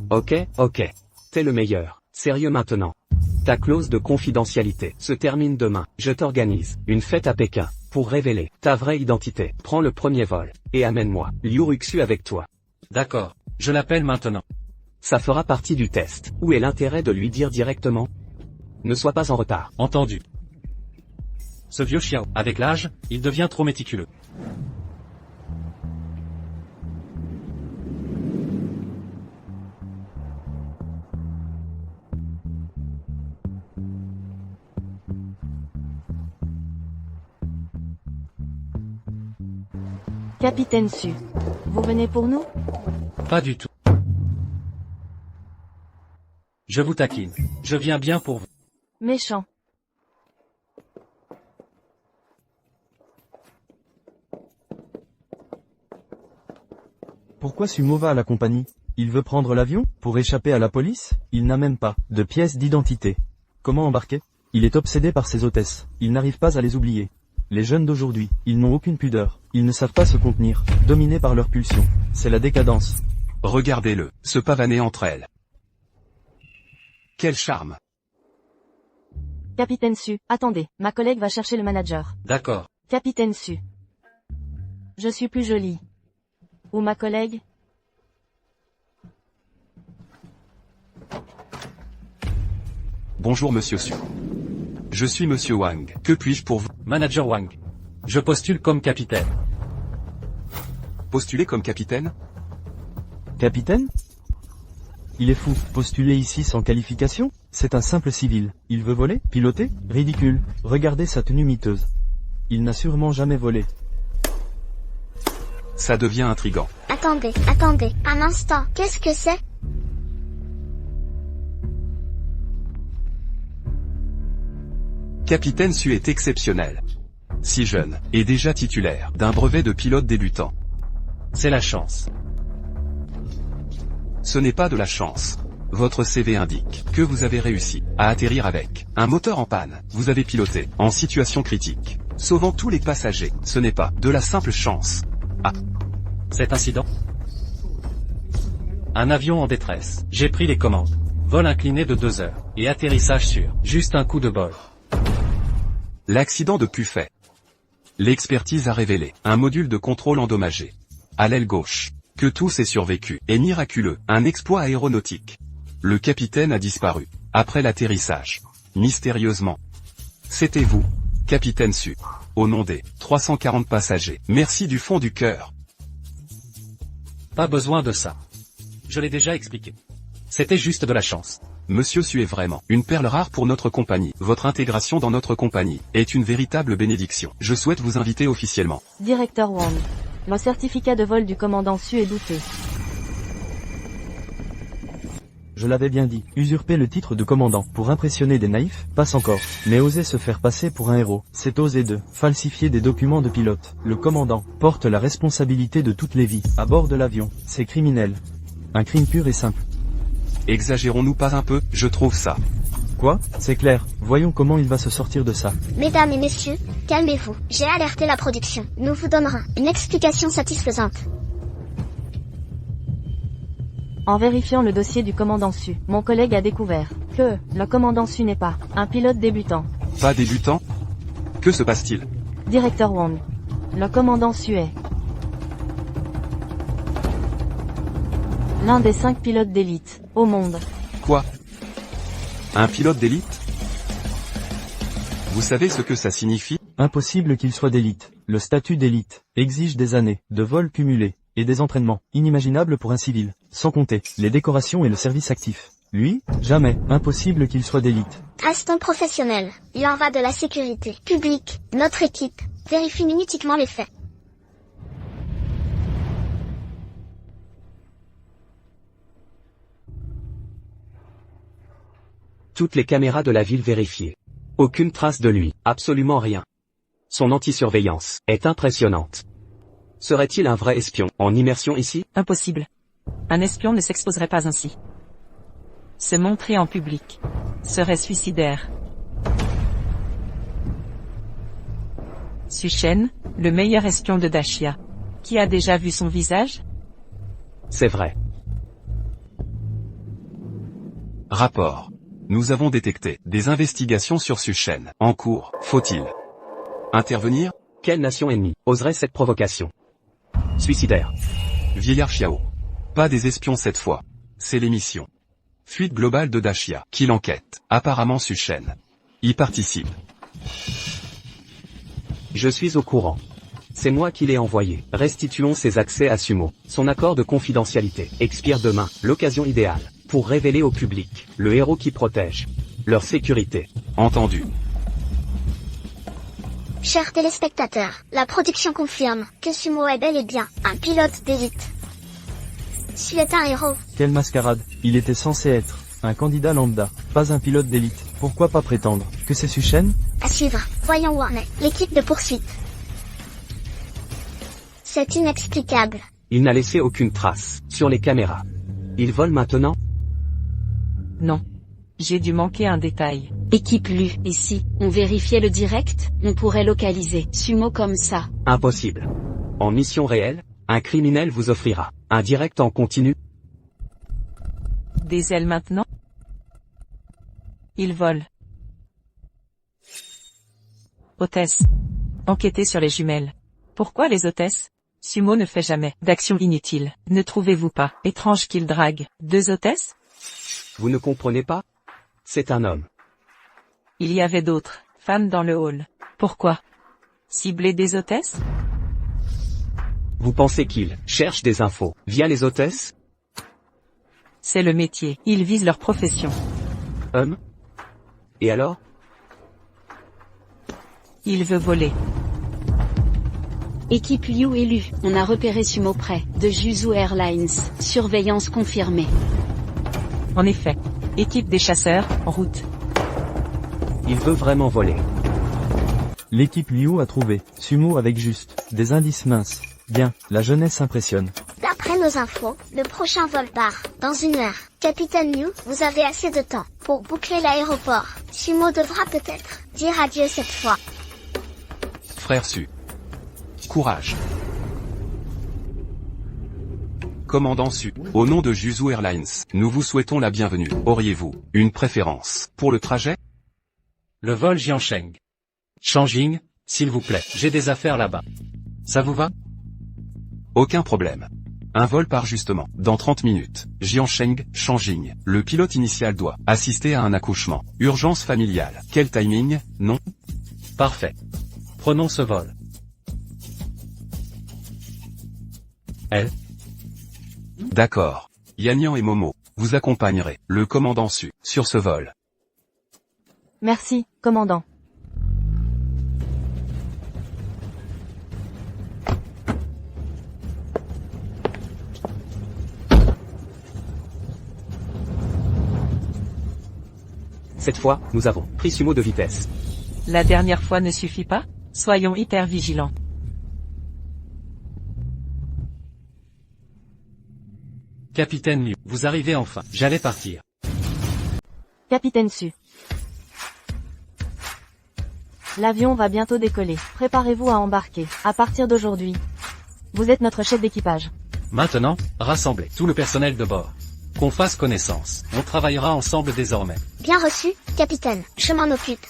Ok, ok. T'es le meilleur. Sérieux maintenant. Ta clause de confidentialité se termine demain. Je t'organise une fête à Pékin pour révéler ta vraie identité. Prends le premier vol et amène-moi Liu Ruxu avec toi. D'accord. Je l'appelle maintenant. Ça fera partie du test. Où est l'intérêt de lui dire directement? Ne sois pas en retard. Entendu. Ce vieux Xiao, avec l'âge, il devient trop méticuleux. Capitaine Su. Vous venez pour nous? Pas du tout. Je vous taquine. Je viens bien pour vous. Méchant. Pourquoi Sumo va à la compagnie? Il veut prendre l'avion, pour échapper à la police? Il n'a même pas de pièce d'identité. Comment embarquer? Il est obsédé par ses hôtesses. Il n'arrive pas à les oublier. Les jeunes d'aujourd'hui, ils n'ont aucune pudeur. Ils ne savent pas se contenir, dominés par leurs pulsions. C'est la décadence. Regardez-le, se pavaner entre elles. Quel charme. Capitaine Su, attendez, ma collègue va chercher le manager. D'accord. Capitaine Su. Je suis plus jolie. Ou ma collègue? Bonjour Monsieur Su. Je suis Monsieur Wang. Que puis-je pour vous? Manager Wang. Je postule comme capitaine. Postuler comme capitaine? Capitaine? Il est fou, postuler ici sans qualification? C'est un simple civil. Il veut voler? Piloter? Ridicule. Regardez sa tenue miteuse. Il n'a sûrement jamais volé. Ça devient intriguant. Attendez, un instant, qu'est-ce que c'est? Capitaine Su est exceptionnel. Si jeune, et déjà titulaire d'un brevet de pilote débutant. C'est la chance. Ce n'est pas de la chance. Votre CV indique que vous avez réussi à atterrir avec un moteur en panne. Vous avez piloté en situation critique, sauvant tous les passagers. Ce n'est pas de la simple chance. Ah. Cet incident? Un avion en détresse. J'ai pris les commandes. Vol incliné de 2 heures. Et atterrissage sûr. Juste un coup de bol. L'accident depuis fait. L'expertise a révélé un module de contrôle endommagé. À l'aile gauche. Que tous aient survécu est miraculeux. Un exploit aéronautique. Le capitaine a disparu. Après l'atterrissage. Mystérieusement. C'était vous, capitaine Su. Au nom des 340 passagers. Merci du fond du cœur. Pas besoin de ça. Je l'ai déjà expliqué. C'était juste de la chance. Monsieur Su est vraiment une perle rare pour notre compagnie. Votre intégration dans notre compagnie est une véritable bénédiction. Je souhaite vous inviter officiellement. Directeur Wang. Le certificat de vol du commandant Su est douteux. Je l'avais bien dit, usurper le titre de commandant pour impressionner des naïfs, passe encore. Mais oser se faire passer pour un héros, c'est oser de falsifier des documents de pilote. Le commandant porte la responsabilité de toutes les vies à bord de l'avion. C'est criminel. Un crime pur et simple. Exagérons-nous pas un peu, je trouve ça. Quoi? C'est clair. Voyons comment il va se sortir de ça. Mesdames et messieurs, calmez-vous. J'ai alerté la production. Nous vous donnerons une explication satisfaisante. En vérifiant le dossier du commandant Su, mon collègue a découvert que le commandant Su n'est pas un pilote débutant. Pas débutant? Que se passe-t-il? Directeur Wang. Le commandant Su est l'un des 5 pilotes d'élite au monde. Quoi? Un pilote d'élite? Vous savez ce que ça signifie? Impossible qu'il soit d'élite. Le statut d'élite exige des années de vol cumulés et des entraînements inimaginables pour un civil, sans compter les décorations et le service actif. Lui, jamais. Impossible qu'il soit d'élite. Restons professionnels. Il en va de la sécurité publique. Notre équipe vérifie minutiquement les faits. Toutes les caméras de la ville vérifiées. Aucune trace de lui, absolument rien. Son anti-surveillance est impressionnante. Serait-il un vrai espion en immersion ici? Impossible. Un espion ne s'exposerait pas ainsi. Se montrer en public serait suicidaire. Su Shen, le meilleur espion de Dashia. Qui a déjà vu son visage? C'est vrai. Rapport. Nous avons détecté des investigations sur Su Shen en cours. Faut-il intervenir? Quelle nation ennemie oserait cette provocation? Suicidaire. Vieillard Xiao. Pas des espions cette fois. C'est l'émission Fuite globale de Dashia qui l'enquête. Apparemment Su Shen y participe. Je suis au courant. C'est moi qui l'ai envoyé. Restituons ses accès à Sumo. Son accord de confidentialité expire demain. L'occasion idéale pour révéler au public le héros qui protège leur sécurité. Entendu. Chers téléspectateurs, la production confirme que Sumo est bel et bien un pilote d'élite. Su est un héros. Quelle mascarade. Il était censé être un candidat lambda, pas un pilote d'élite. Pourquoi pas prétendre que c'est Su Shen? À suivre, voyons où en est l'équipe de poursuite. C'est inexplicable. Il n'a laissé aucune trace sur les caméras. Il vole maintenant? Non. J'ai dû manquer un détail. Équipe Lu, et si, on vérifiait le direct, on pourrait localiser Sumo comme ça. Impossible. En mission réelle, un criminel vous offrira un direct en continu. Des ailes maintenant? Il vole. Hôtesse. Enquêtez sur les jumelles. Pourquoi les hôtesses? Sumo ne fait jamais d'action inutile. Ne trouvez-vous pas étrange qu'il drague 2 hôtesses? Vous ne comprenez pas? C'est un homme. Il y avait d'autres femmes dans le hall. Pourquoi? Cibler des hôtesses? Vous pensez qu'il cherche des infos via les hôtesses? C'est le métier. Ils visent leur profession. Homme? Et alors? Il veut voler. Équipe Liu et Lu, on a repéré Sumo près de Juzu Airlines. Surveillance confirmée. En effet. Équipe des chasseurs, en route. Il veut vraiment voler. L'équipe Liu a trouvé Sumo avec juste des indices minces. Bien, la jeunesse impressionne. D'après nos infos, le prochain vol part dans 1 heure. Capitaine Liu, vous avez assez de temps pour boucler l'aéroport. Sumo devra peut-être dire adieu cette fois. Frère Su. Courage. Commandant Su, au nom de Juzu Airlines, nous vous souhaitons la bienvenue. Auriez-vous une préférence pour le trajet? Le vol Jiancheng. Shangjing, s'il vous plaît, j'ai des affaires là-bas. Ça vous va? Aucun problème. Un vol part justement, dans 30 minutes. Jiancheng, Shangjing. Le pilote initial doit assister à un accouchement. Urgence familiale. Quel timing? Non? Parfait. Prenons ce vol. Elle? D'accord. Yannian et Momo, vous accompagnerez le commandant Su sur ce vol. Merci, commandant. Cette fois, nous avons pris Sumo de vitesse. La dernière fois ne suffit pas? Soyons hyper vigilants. Capitaine Liu, vous arrivez enfin. J'allais partir. Capitaine Su. L'avion va bientôt décoller. Préparez-vous à embarquer. À partir d'aujourd'hui. Vous êtes notre chef d'équipage. Maintenant, rassemblez tout le personnel de bord. Qu'on fasse connaissance. On travaillera ensemble désormais. Bien reçu, capitaine. Je m'en occupe.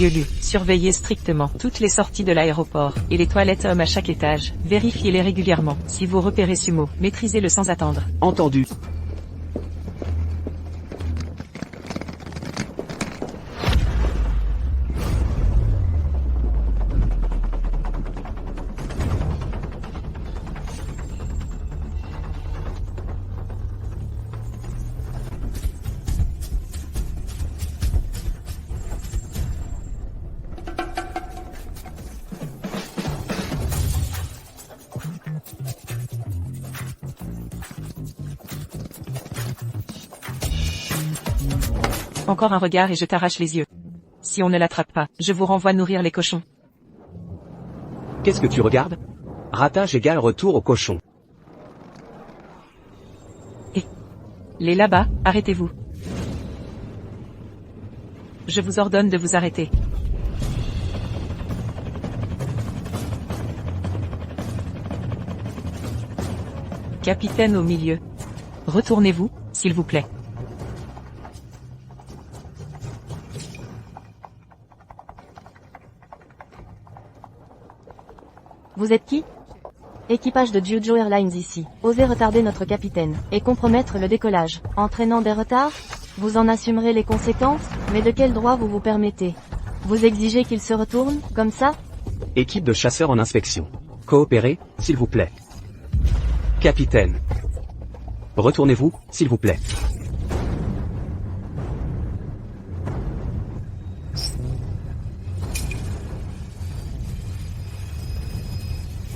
Lieu. Surveillez strictement toutes les sorties de l'aéroport, et les toilettes hommes à chaque étage. Vérifiez-les régulièrement. Si vous repérez Sumo, maîtrisez-le sans attendre. Entendu. Encore un regard et je t'arrache les yeux. Si on ne l'attrape pas, je vous renvoie nourrir les cochons. Qu'est-ce que tu regardes? Ratage égale retour au cochon. Les là-bas, arrêtez-vous. Je vous ordonne de vous arrêter. Capitaine au milieu. Retournez-vous, s'il vous plaît. Vous êtes qui? Équipage de Juju Airlines ici. Osez retarder notre capitaine, et compromettre le décollage, entraînant des retards? Vous en assumerez les conséquences, mais de quel droit vous vous permettez? Vous exigez qu'il se retourne, comme ça? Équipe de chasseurs en inspection. Coopérez, s'il vous plaît. Capitaine. Retournez-vous, s'il vous plaît.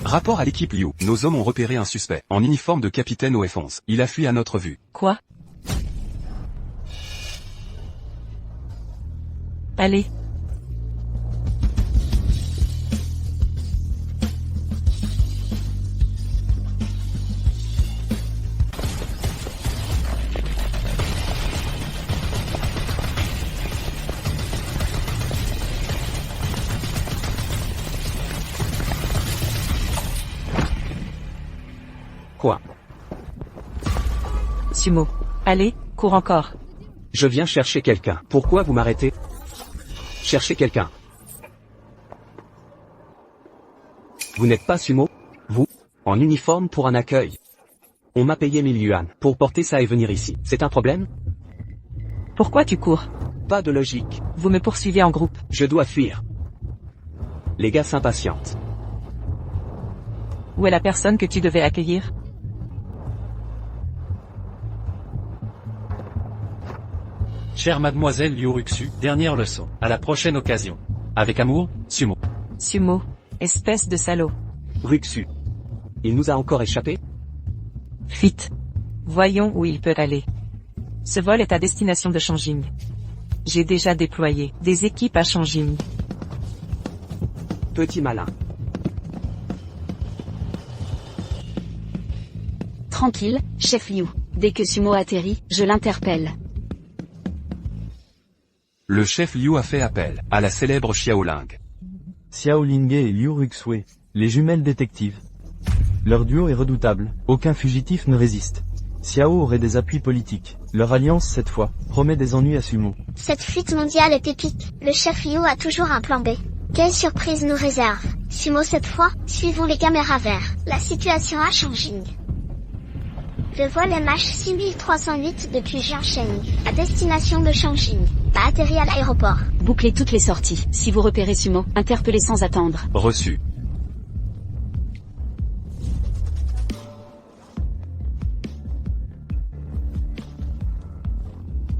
Rapport à l'équipe Liu. Nos hommes ont repéré un suspect, en uniforme de capitaine au F11. Il a fui à notre vue. Quoi? allez. Quoi? Sumo. Allez, cours encore. Je viens chercher quelqu'un. Pourquoi vous m'arrêtez? Cherchez quelqu'un. Vous n'êtes pas Sumo? Vous? En uniforme pour un accueil? On m'a payé 1000 yuan pour porter ça et venir ici. C'est un problème? Pourquoi tu cours? Pas de logique. Vous me poursuivez en groupe. Je dois fuir. Les gars s'impatientent. Où est la personne que tu devais accueillir? Chère mademoiselle Liuruxu, dernière leçon. À la prochaine occasion. Avec amour, Sumo. Sumo. Espèce de salaud. Ruxu. Il nous a encore échappé? Fit. Voyons où il peut aller. Ce vol est à destination de Shangjing. J'ai déjà déployé des équipes à Shangjing. Petit malin. Tranquille, chef Liu. Dès que Sumo atterrit, je l'interpelle. Le chef Liu a fait appel à la célèbre Xiaoling. Xiao Linghe et Liu Ruxue, les jumelles détectives. Leur duo est redoutable, aucun fugitif ne résiste. Xiao aurait des appuis politiques. Leur alliance cette fois, promet des ennuis à Sumo. Cette fuite mondiale est épique. Le chef Liu a toujours un plan B. Quelle surprise nous réserve Sumo cette fois? Suivons les caméras vers la situation à Shangjing. Le vol MH6308 depuis Jiangsheng, à destination de Shangjing, a atterri à l'aéroport. Bouclez toutes les sorties. Si vous repérez Sumo, interpellez sans attendre. Reçu.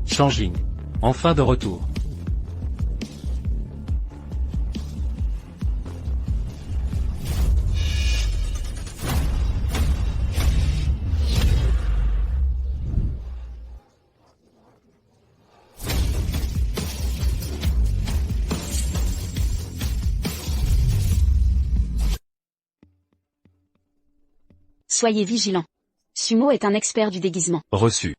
Shangjing. Enfin de retour. Soyez vigilants. Sumo est un expert du déguisement. Reçu.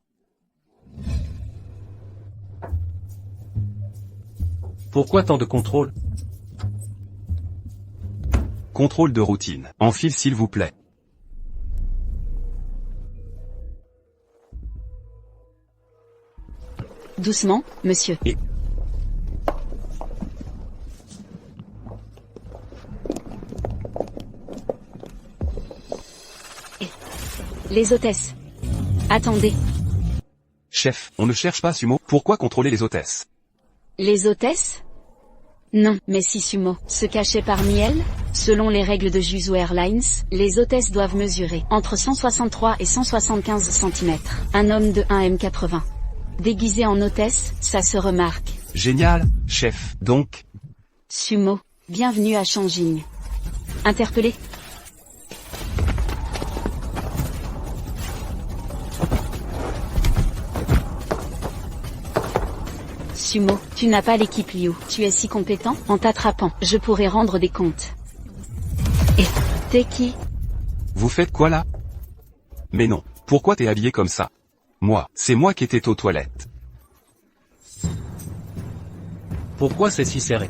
Pourquoi tant de contrôle? Contrôle de routine. Enfile s'il vous plaît. Doucement, monsieur. Les hôtesses. Attendez. Chef, on ne cherche pas Sumo. Pourquoi contrôler les hôtesses? Les hôtesses? Non, mais si Sumo se cachait parmi elles, selon les règles de Juzu Airlines, les hôtesses doivent mesurer entre 163 et 175 cm. Un homme de 1m80. Déguisé en hôtesse, ça se remarque. Génial, chef. Donc, Sumo, bienvenue à Shangjing. Interpellé. Sumo, tu n'as pas l'équipe Liu. Tu es si compétent, en t'attrapant, je pourrais rendre des comptes. Et, t'es qui? vous faites quoi là? Mais non, pourquoi t'es habillé comme ça? Moi, c'est moi qui étais aux toilettes. Pourquoi c'est si serré?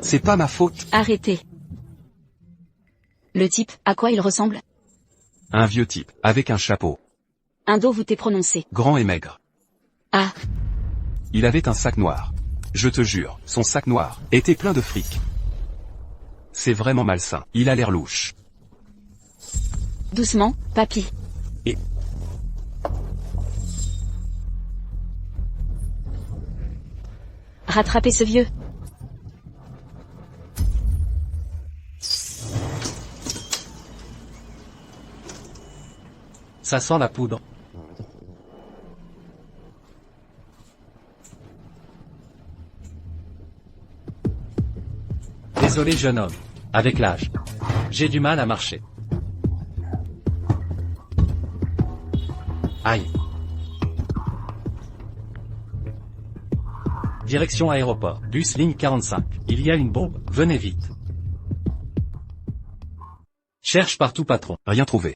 C'est pas ma faute. Arrêtez. Le type, à quoi il ressemble? Un vieux type, avec un chapeau. Indo vous t'es prononcé. Grand et maigre. Ah, Il avait un sac noir. Je te jure, son sac noir était plein de fric. C'est vraiment malsain. Il a l'air louche. doucement, papy. Et- Rattrapez ce vieux. Ça sent la poudre. Désolé jeune homme. Avec l'âge. J'ai du mal à marcher. Aïe. Direction aéroport. Bus ligne 45. Il y a une bombe. Venez vite. Cherche partout patron. Rien trouvé.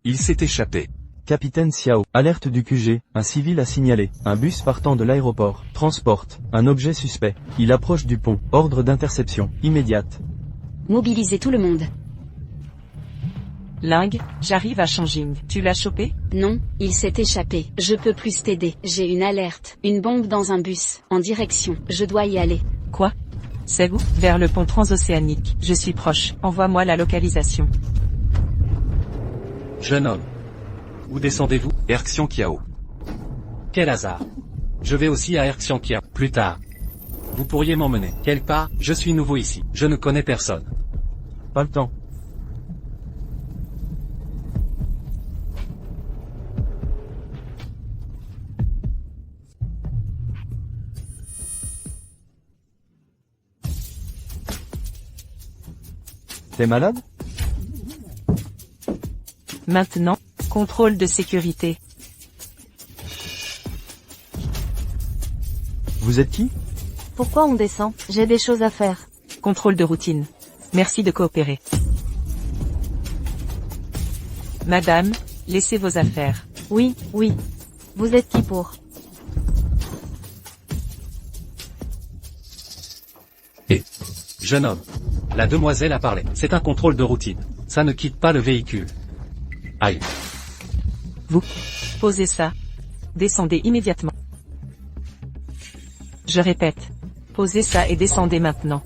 Il s'est échappé. Capitaine Xiao, alerte du QG, un civil a signalé, un bus partant de l'aéroport, transporte, un objet suspect. Il approche du pont, ordre d'interception, immédiate. Mobilisez tout le monde. Ling, j'arrive à Shanjing. Tu l'as chopé? Non, il s'est échappé. Je peux plus t'aider. J'ai une alerte. Une bombe dans un bus. En direction. Je dois y aller. Quoi? C'est où? Vers le pont transocéanique. Je suis proche. Envoie-moi la localisation. Jeune homme. Où descendez-vous? Erxian Kiao. Quel hasard. Je vais aussi à Erxiankia. Plus tard. Vous pourriez m'emmener. Quelque part, je suis nouveau ici. Je ne connais personne. Pas le temps. T'es malade? Maintenant, contrôle de sécurité. Vous êtes qui? Pourquoi on descend? J'ai des choses à faire. Contrôle de routine. Merci de coopérer. Madame, laissez vos affaires. Oui, oui. Vous êtes qui pour? Jeune homme. La demoiselle a parlé. C'est un contrôle de routine. Ça ne quitte pas le véhicule. Aïe. Vous, posez ça. Descendez immédiatement. Je répète. Posez ça et descendez maintenant.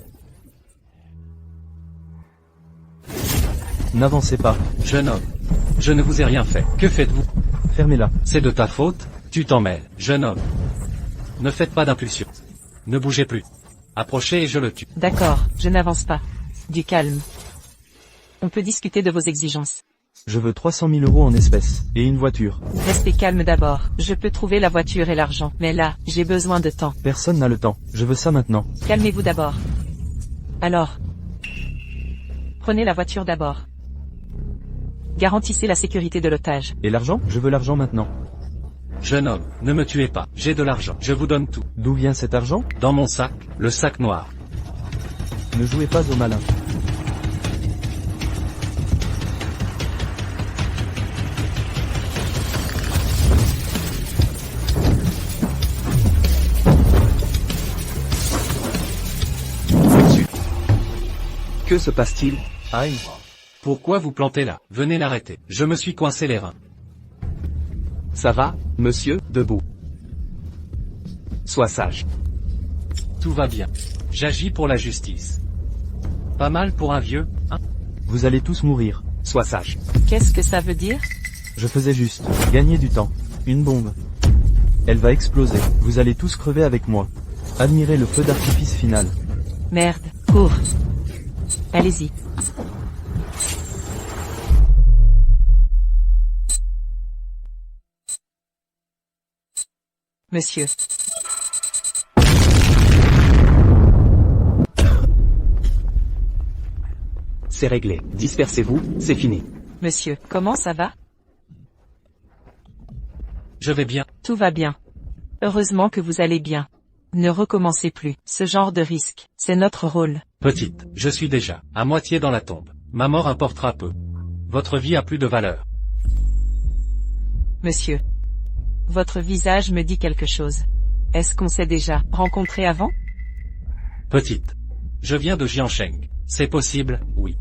N'avancez pas. Jeune homme. Je ne vous ai rien fait. Que faites-vous? Fermez-la. C'est de ta faute? Tu t'en mêles. Jeune homme. Ne faites pas d'impulsion. Ne bougez plus. Approchez et je le tue. D'accord, je n'avance pas. Du calme. On peut discuter de vos exigences. Je veux 300 000 € en espèces, et une voiture. Restez calme d'abord. Je peux trouver la voiture et l'argent. Mais là, j'ai besoin de temps. Personne n'a le temps. Je veux ça maintenant. Calmez-vous d'abord. Alors. Prenez la voiture d'abord. Garantissez la sécurité de l'otage. Et l'argent? Je veux l'argent maintenant. Jeune homme, ne me tuez pas. J'ai de l'argent. Je vous donne tout. D'où vient cet argent? Dans mon sac, le sac noir. Ne jouez pas au malin. Que se passe-t-il? Aïe. Pourquoi vous plantez là? Venez l'arrêter. Je me suis coincé les reins. Ça va, monsieur? Debout. Sois sage. Tout va bien. J'agis pour la justice. Pas mal pour un vieux, hein? Vous allez tous mourir. Sois sage. Qu'est-ce que ça veut dire? Je faisais juste gagner du temps. Une bombe. Elle va exploser. Vous allez tous crever avec moi. Admirez le feu d'artifice final. Merde, cours. Allez-y. Monsieur. C'est réglé. Dispersez-vous, c'est fini. Monsieur, comment ça va? Je vais bien. Tout va bien. Heureusement que vous allez bien. Ne recommencez plus. Ce genre de risque, c'est notre rôle. Petite, je suis déjà à moitié dans la tombe. Ma mort importera peu. Votre vie a plus de valeur. Monsieur. Votre visage me dit quelque chose. Est-ce qu'on s'est déjà rencontré avant? Petite. Je viens de Jiansheng. C'est possible, oui.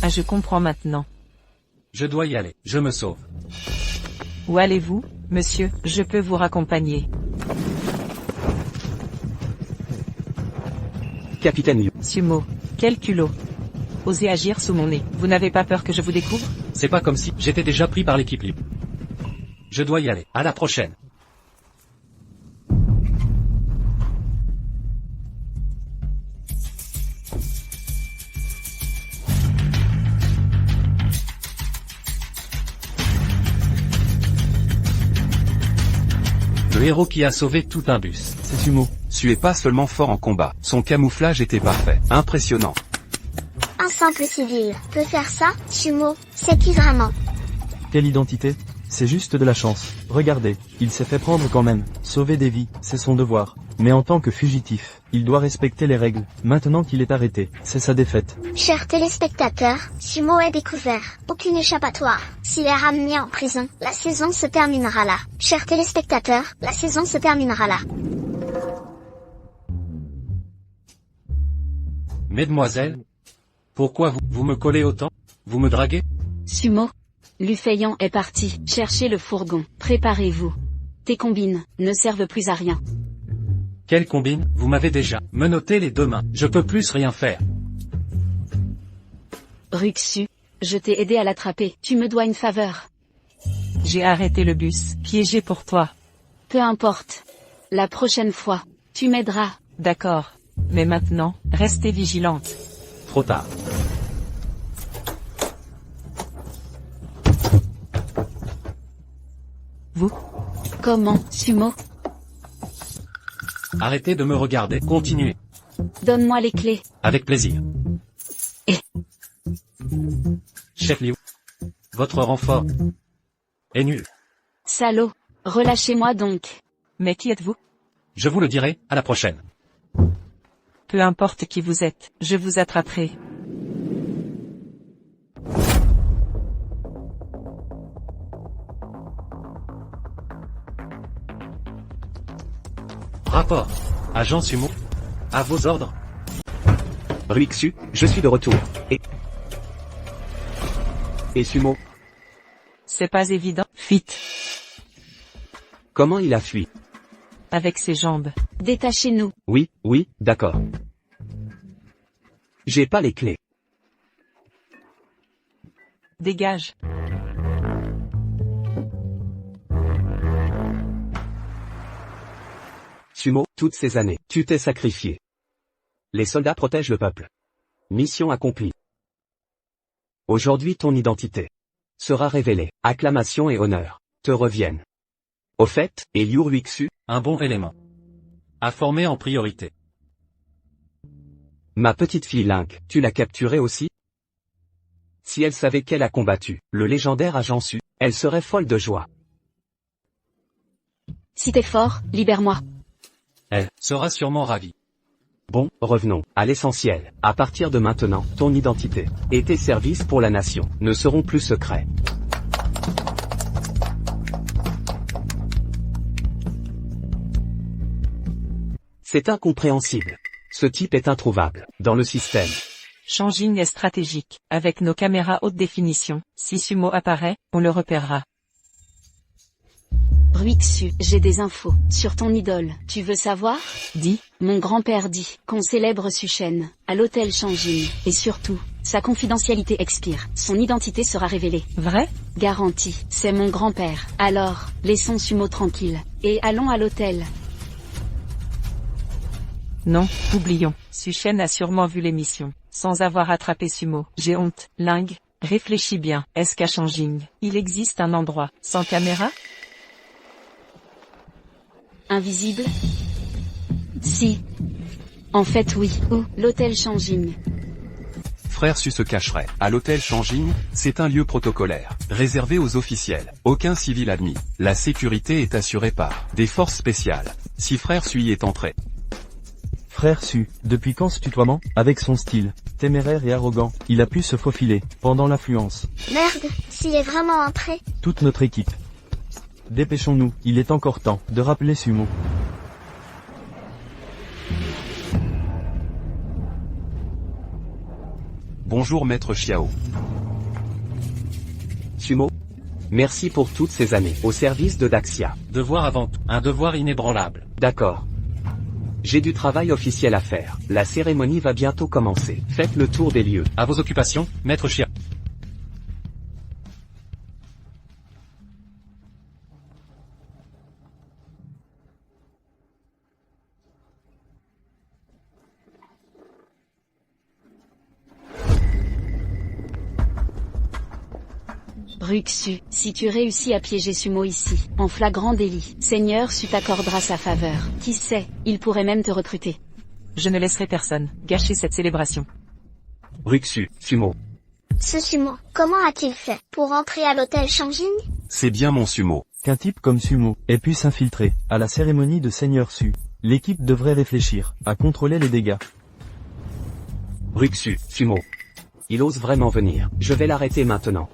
Ah, je comprends maintenant. Je dois y aller. Je me sauve. Où allez-vous, monsieur? Je peux vous raccompagner. Capitaine Liu. Sumo. Quel culot. Osez agir sous mon nez. Vous n'avez pas peur que je vous découvre? C'est pas comme si j'étais déjà pris par l'équipe libre. Je dois y aller. À la prochaine. Le héros qui a sauvé tout un bus. C'est Sumo. Su est pas seulement fort en combat, son camouflage était parfait. Impressionnant. Un simple civil peut faire ça, Sumo, c'est qui vraiment? Quelle identité? C'est juste de la chance. Regardez, il s'est fait prendre quand même. Sauver des vies, c'est son devoir. Mais en tant que fugitif, il doit respecter les règles. Maintenant qu'il est arrêté, c'est sa défaite. Chers téléspectateurs, Sumo est découvert. Aucune échappatoire. S'il est ramené en prison, la saison se terminera là. Chers téléspectateurs, la saison se terminera là. Mesdemoiselles, pourquoi vous me collez autant? Vous me draguez? Sumo. Lufeyan est parti. Cherchez le fourgon. Préparez-vous. Tes combines ne servent plus à rien. Quelle combine? Vous m'avez déjà menotté les deux mains. Je peux plus rien faire. Ruxu, je t'ai aidé à l'attraper. Tu me dois une faveur. J'ai arrêté le bus, piégé pour toi. Peu importe. La prochaine fois, tu m'aideras. D'accord. Mais maintenant, restez vigilante. Trop tard. Vous? Comment, Sumo? Arrêtez de me regarder. Continuez. Donne-moi les clés. Avec plaisir. Et Chef Liu. Votre renfort est nul. salaud, relâchez-moi donc. Mais qui êtes-vous? Je vous le dirai, à la prochaine. Peu importe qui vous êtes, je vous attraperai. Rapport. Agent Sumo. À vos ordres. Ruixu, je suis de retour. Et Sumo, C'est pas évident. Fit. comment il a fui? Avec ses jambes. Détachez-nous. Oui, d'accord. J'ai pas les clés. Dégage. Sumo, toutes ces années, tu t'es sacrifié. Les soldats protègent le peuple. Mission accomplie. Aujourd'hui ton identité sera révélée. Acclamation et honneur te reviennent. Au fait, et Liu Ruixu, Un bon élément. À former en priorité. ma petite fille Link, tu l'as capturée aussi? Si elle savait qu'elle a combattu le légendaire agent Su, elle serait folle de joie. Si t'es fort, libère-moi. Elle sera sûrement ravie. Bon, revenons à l'essentiel. À partir de maintenant, ton identité et tes services pour la nation ne seront plus secrets. C'est incompréhensible. Ce type est introuvable dans le système. Changing est stratégique. Avec nos caméras haute définition, si Sumo apparaît, on le repérera. Ruixu, j'ai des infos sur ton idole. Tu veux savoir? Dis, Mon grand-père dit qu'on célèbre Suchen à l'hôtel Shangin. Et surtout, sa confidentialité expire. Son identité sera révélée. vrai? Garantie, c'est mon grand-père. Alors, laissons Sumo tranquille. Et allons à l'hôtel. Non, oublions. Suchen a sûrement vu l'émission, sans avoir attrapé Sumo. J'ai honte. Ling, réfléchis bien. Est-ce qu'à Changing, il existe un endroit sans caméra? Invisible? Si. En fait oui. Où? L'hôtel Shangin. Frère Su se cacherait. À l'hôtel Shanging, c'est un lieu protocolaire, réservé aux officiels. Aucun civil admis. La sécurité est assurée par des forces spéciales. Si Frère Su y est entré. Frère Su, depuis quand ce tutoiement? Avec son style téméraire et arrogant, il a pu se faufiler pendant l'affluence. Merde, s'il est vraiment entré. Toute notre équipe. Dépêchons-nous, il est encore temps de rappeler Sumo. Bonjour maître Xiao. Sumo, merci pour toutes ces années au service de Daxia. Devoir avant tout. Un devoir inébranlable. D'accord. J'ai du travail officiel à faire. La cérémonie va bientôt commencer. Faites le tour des lieux. À vos occupations, maître Chia. Ruxu, si tu réussis à piéger Sumo ici, en flagrant délit, Seigneur Su t'accordera sa faveur. Qui sait, il pourrait même te recruter. Je ne laisserai personne gâcher cette célébration. Ruxu, Sumo. Ce sumo, comment a-t-il fait pour entrer à l'hôtel Shanging? C'est bien mon Sumo. Qu'un type comme Sumo ait pu s'infiltrer à la cérémonie de Seigneur Su. L'équipe devrait réfléchir à contrôler les dégâts. Ruxu, Sumo. Il ose vraiment venir. Je vais l'arrêter maintenant.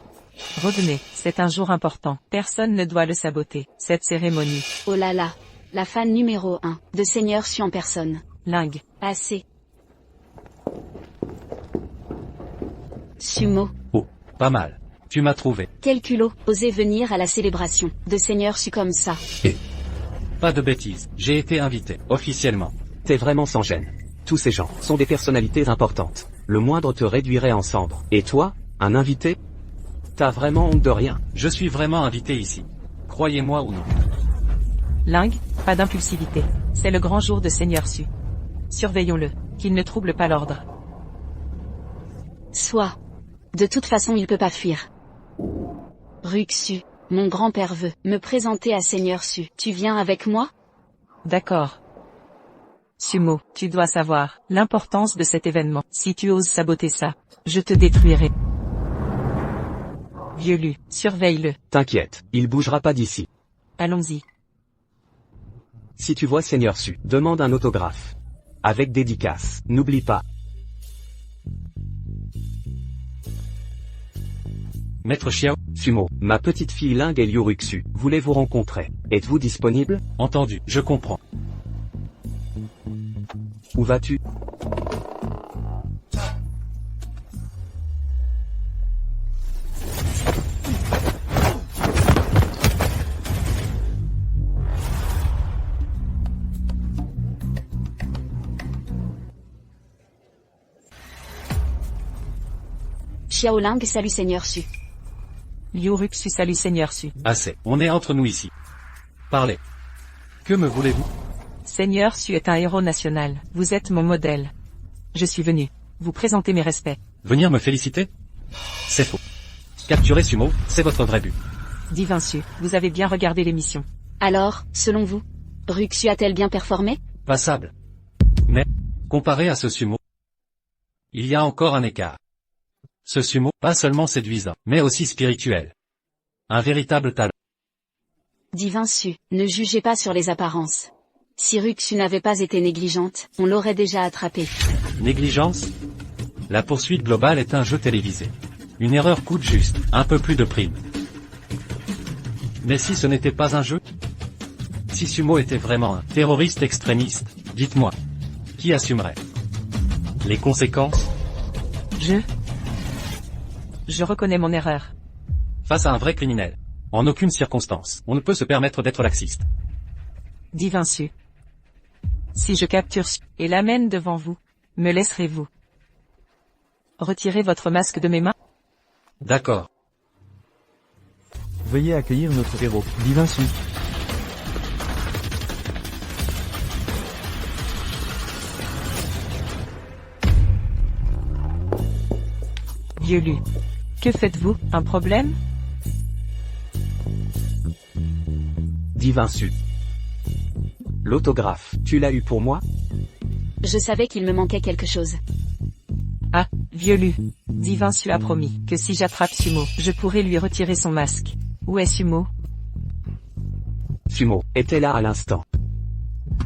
Revenez, c'est un jour important. Personne ne doit le saboter. Cette cérémonie. Oh là là. La fan numéro 1 de Seigneur Su en personne. Ling. Assez. Sumo. Oh, pas mal. Tu m'as trouvé. Quel culot, oser venir à la célébration de Seigneur Su comme ça. Pas de bêtises, j'ai été invité, officiellement. T'es vraiment sans gêne. Tous ces gens sont des personnalités importantes. Le moindre te réduirait en cendres. Et toi, un invité? T'as vraiment honte de rien? Je suis vraiment invité ici. Croyez-moi ou non. Ling, pas d'impulsivité. C'est le grand jour de Seigneur Su. Surveillons-le, qu'il ne trouble pas l'ordre. Soit. De toute façon il peut pas fuir. Ruxu, mon grand-père veut me présenter à Seigneur Su. Tu viens avec moi? D'accord. Sumo, tu dois savoir l'importance de cet événement. Si tu oses saboter ça, je te détruirai. Vieux-lu, surveille-le. T'inquiète, il bougera pas d'ici. Allons-y. Si tu vois Seigneur Su, demande un autographe. Avec dédicace, n'oublie pas. Maître Xiao, Sumo, ma petite fille Ling et Liu Ruxu, voulez vous rencontrer. Êtes-vous disponible? entendu, je comprends. Où vas-tu? Xiaoling salue Seigneur Su. Liu Ruxu salue Seigneur Su. Assez, on est entre nous ici. Parlez. Que me voulez-vous? Seigneur Su est un héros national. Vous êtes mon modèle. Je suis venu vous présenter mes respects. Venir me féliciter? C'est faux. Capturer Sumo, c'est votre vrai but. Divin Su, vous avez bien regardé l'émission. Alors, selon vous, Ruxu a-t-elle bien performé? Passable. Mais, comparé à ce Sumo, il y a encore un écart. Ce Sumo, pas seulement séduisant, mais aussi spirituel. Un véritable talent. Divin Su, ne jugez pas sur les apparences. Si Ruxu n'avait pas été négligente, on l'aurait déjà attrapée. Négligence? La poursuite globale est un jeu télévisé. Une erreur coûte juste un peu plus de prime. Mais si ce n'était pas un jeu? Si Sumo était vraiment un terroriste extrémiste, dites-moi. Qui assumerait les conséquences? Je reconnais mon erreur. Face à un vrai criminel. En aucune circonstance, on ne peut se permettre d'être laxiste. Divin Su. Si je capture Su et l'amène devant vous, me laisserez-vous retirer votre masque de mes mains? D'accord. Veuillez accueillir notre héros, Divin Su. Vieux-lu. Que faites-vous? Un problème? Divin Su. L'autographe, tu l'as eu pour moi? Je savais qu'il me manquait quelque chose. Ah, vieux-lu. Divin Su a promis que si j'attrape Sumo, je pourrai lui retirer son masque. Où est Sumo? Sumo était là à l'instant.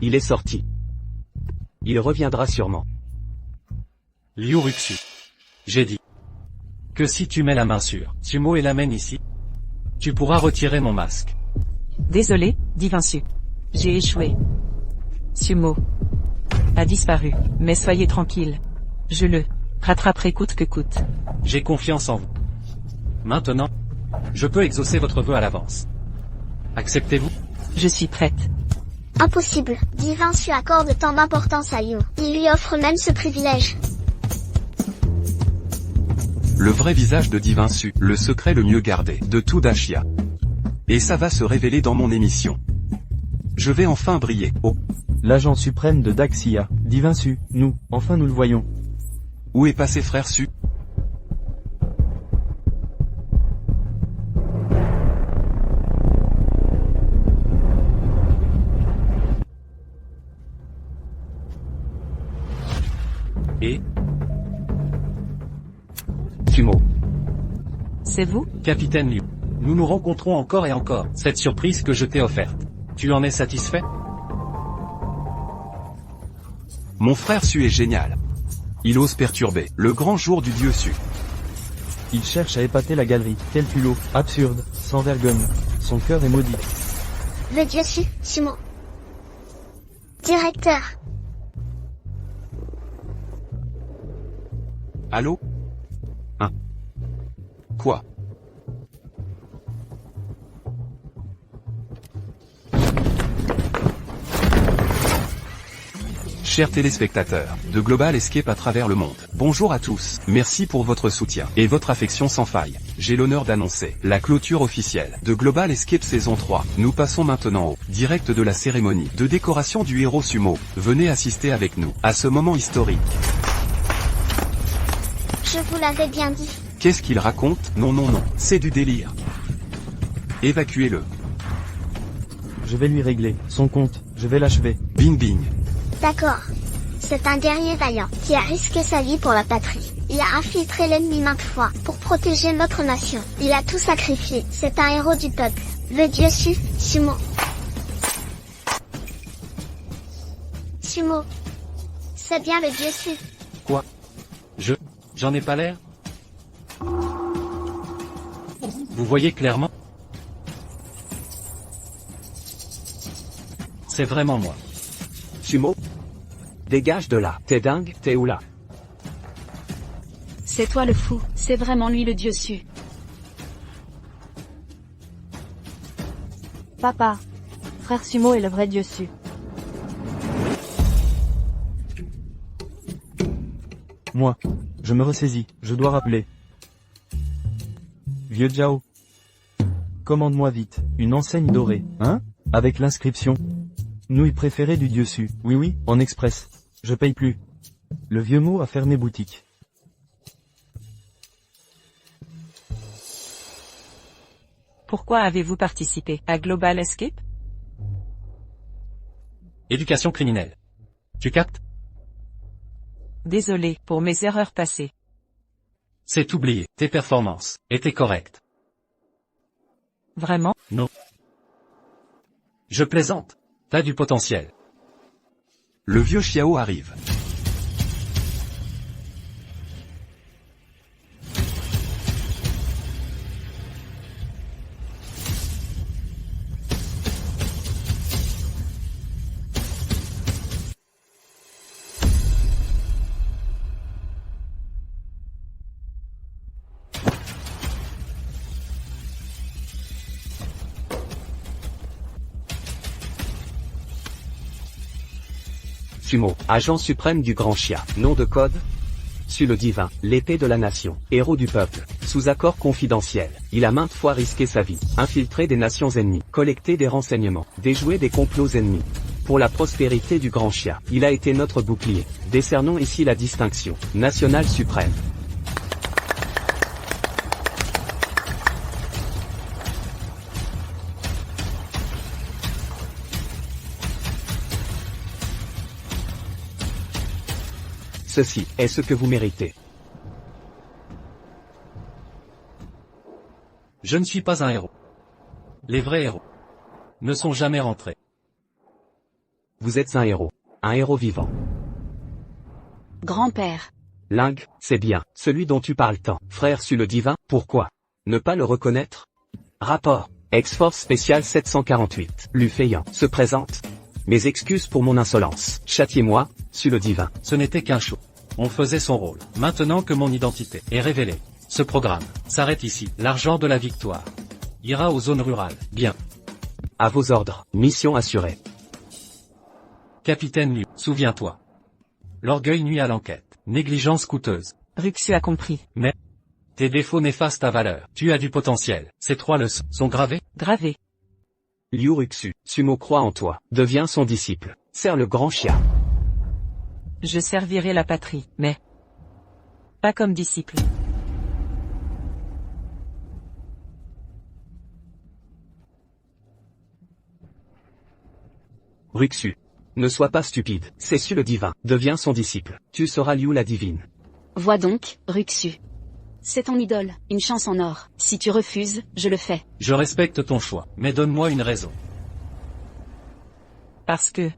Il est sorti. Il reviendra sûrement. Liu Ruxu. J'ai dit que si tu mets la main sur Sumo et l'amènes ici, tu pourras retirer mon masque. Désolé, Divin Su. J'ai échoué. Sumo a disparu, mais soyez tranquille. Je le rattraperai coûte que coûte. J'ai confiance en vous. Maintenant, je peux exaucer votre vœu à l'avance. Acceptez-vous? Je suis prête. Impossible. Divin Su accorde tant d'importance à Liu. Il lui offre même ce privilège. Le vrai visage de Divin Su, le secret le mieux gardé de tout Dashia. Et ça va se révéler dans mon émission. Je vais enfin briller. Oh, L'agent suprême de Daxia, Divin Su, enfin nous le voyons. où est passé frère Su? Et Sumo. C'est vous? Capitaine Liu. Nous nous rencontrons encore et encore. Cette surprise que je t'ai offerte. Tu en es satisfait? Mon frère Su est génial. Il ose perturber le grand jour du dieu Su. Il cherche à épater la galerie. Quel culot, absurde, sans vergogne. Son cœur est maudit. Le dieu Sumo. Directeur. Allô? Hein? Quoi? Chers téléspectateurs de Global Escape à travers le monde, bonjour à tous, merci pour votre soutien et votre affection sans faille. J'ai l'honneur d'annoncer la clôture officielle de Global Escape saison 3. Nous passons maintenant au direct de la cérémonie de décoration du héros Sumo. Venez assister avec nous à ce moment historique. Je vous l'avais bien dit. Qu'est-ce qu'il raconte? Non, c'est du délire. Évacuez-le. Je vais lui régler son compte, je vais l'achever. Bing bing. D'accord. C'est un guerrier vaillant qui a risqué sa vie pour la patrie. Il a infiltré l'ennemi maintes fois pour protéger notre nation. Il a tout sacrifié. C'est un héros du peuple. Le dieu Sumo. Sumo. C'est bien le dieu Su. Quoi? J'en ai pas l'air? Vous voyez clairement? C'est vraiment moi. Sumo? Dégage de là. T'es dingue, t'es où là? C'est toi le fou, c'est vraiment lui le dieu Su. Papa. Frère Sumo est le vrai dieu Su. Moi. Je me ressaisis, je dois rappeler. Vieux Jiao. Commande-moi vite, une enseigne dorée, hein? Avec l'inscription. Nouilles préférées du dieu Su. Oui, en express. Je paye plus. Le vieux mot a fermé boutique. Pourquoi avez-vous participé à Global Escape? Éducation criminelle. Tu captes? Désolé pour mes erreurs passées. C'est oublié. Tes performances étaient correctes. Vraiment? Non. Je plaisante. T'as du potentiel. Le vieux Xiao arrive. Sumo, agent suprême du Grand Chia. Nom de code? Su le divin, l'épée de la nation, héros du peuple, sous accord confidentiel. Il a maintes fois risqué sa vie, infiltré des nations ennemies, collecté des renseignements, déjoué des complots ennemis. Pour la prospérité du Grand Chia, il a été notre bouclier. Décernons ici la distinction nationale suprême. Ceci est ce que vous méritez. Je ne suis pas un héros. Les vrais héros ne sont jamais rentrés. Vous êtes un héros vivant. Grand-père. Ling, c'est bien, celui dont tu parles tant. Frère Su le divin, pourquoi ne pas le reconnaître? Rapport. Ex-Force spéciale 748. Lufeyan se présente. Mes excuses pour mon insolence. Châtiez-moi, Su le divin. Ce n'était qu'un show. On faisait son rôle. Maintenant que mon identité est révélée, ce programme s'arrête ici. L'argent de la victoire ira aux zones rurales. Bien. À vos ordres. Mission assurée. Capitaine Liu, souviens-toi. L'orgueil nuit à l'enquête. Négligence coûteuse. Ruxu a compris. Mais tes défauts néfastent ta valeur. Tu as du potentiel. Ces 3 leçons sont gravées. Gravé. Liu Ruxu, Sumo croit en toi. Deviens son disciple. Serre le Grand Chia. Je servirai la patrie, mais pas comme disciple. Ruxu. Ne sois pas stupide. C'est Su le divin. Deviens son disciple. Tu seras Liu la divine. Vois donc, Ruxu. C'est ton idole, une chance en or. Si tu refuses, je le fais. Je respecte ton choix, mais donne-moi une raison. Parce que...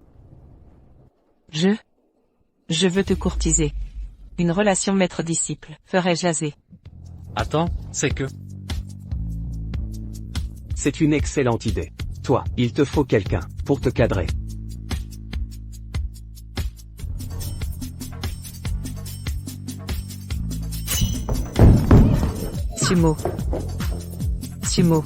Je veux te courtiser. Une relation maître-disciple ferait jaser. Attends, c'est que... C'est une excellente idée. Toi, il te faut quelqu'un pour te cadrer. Sumo.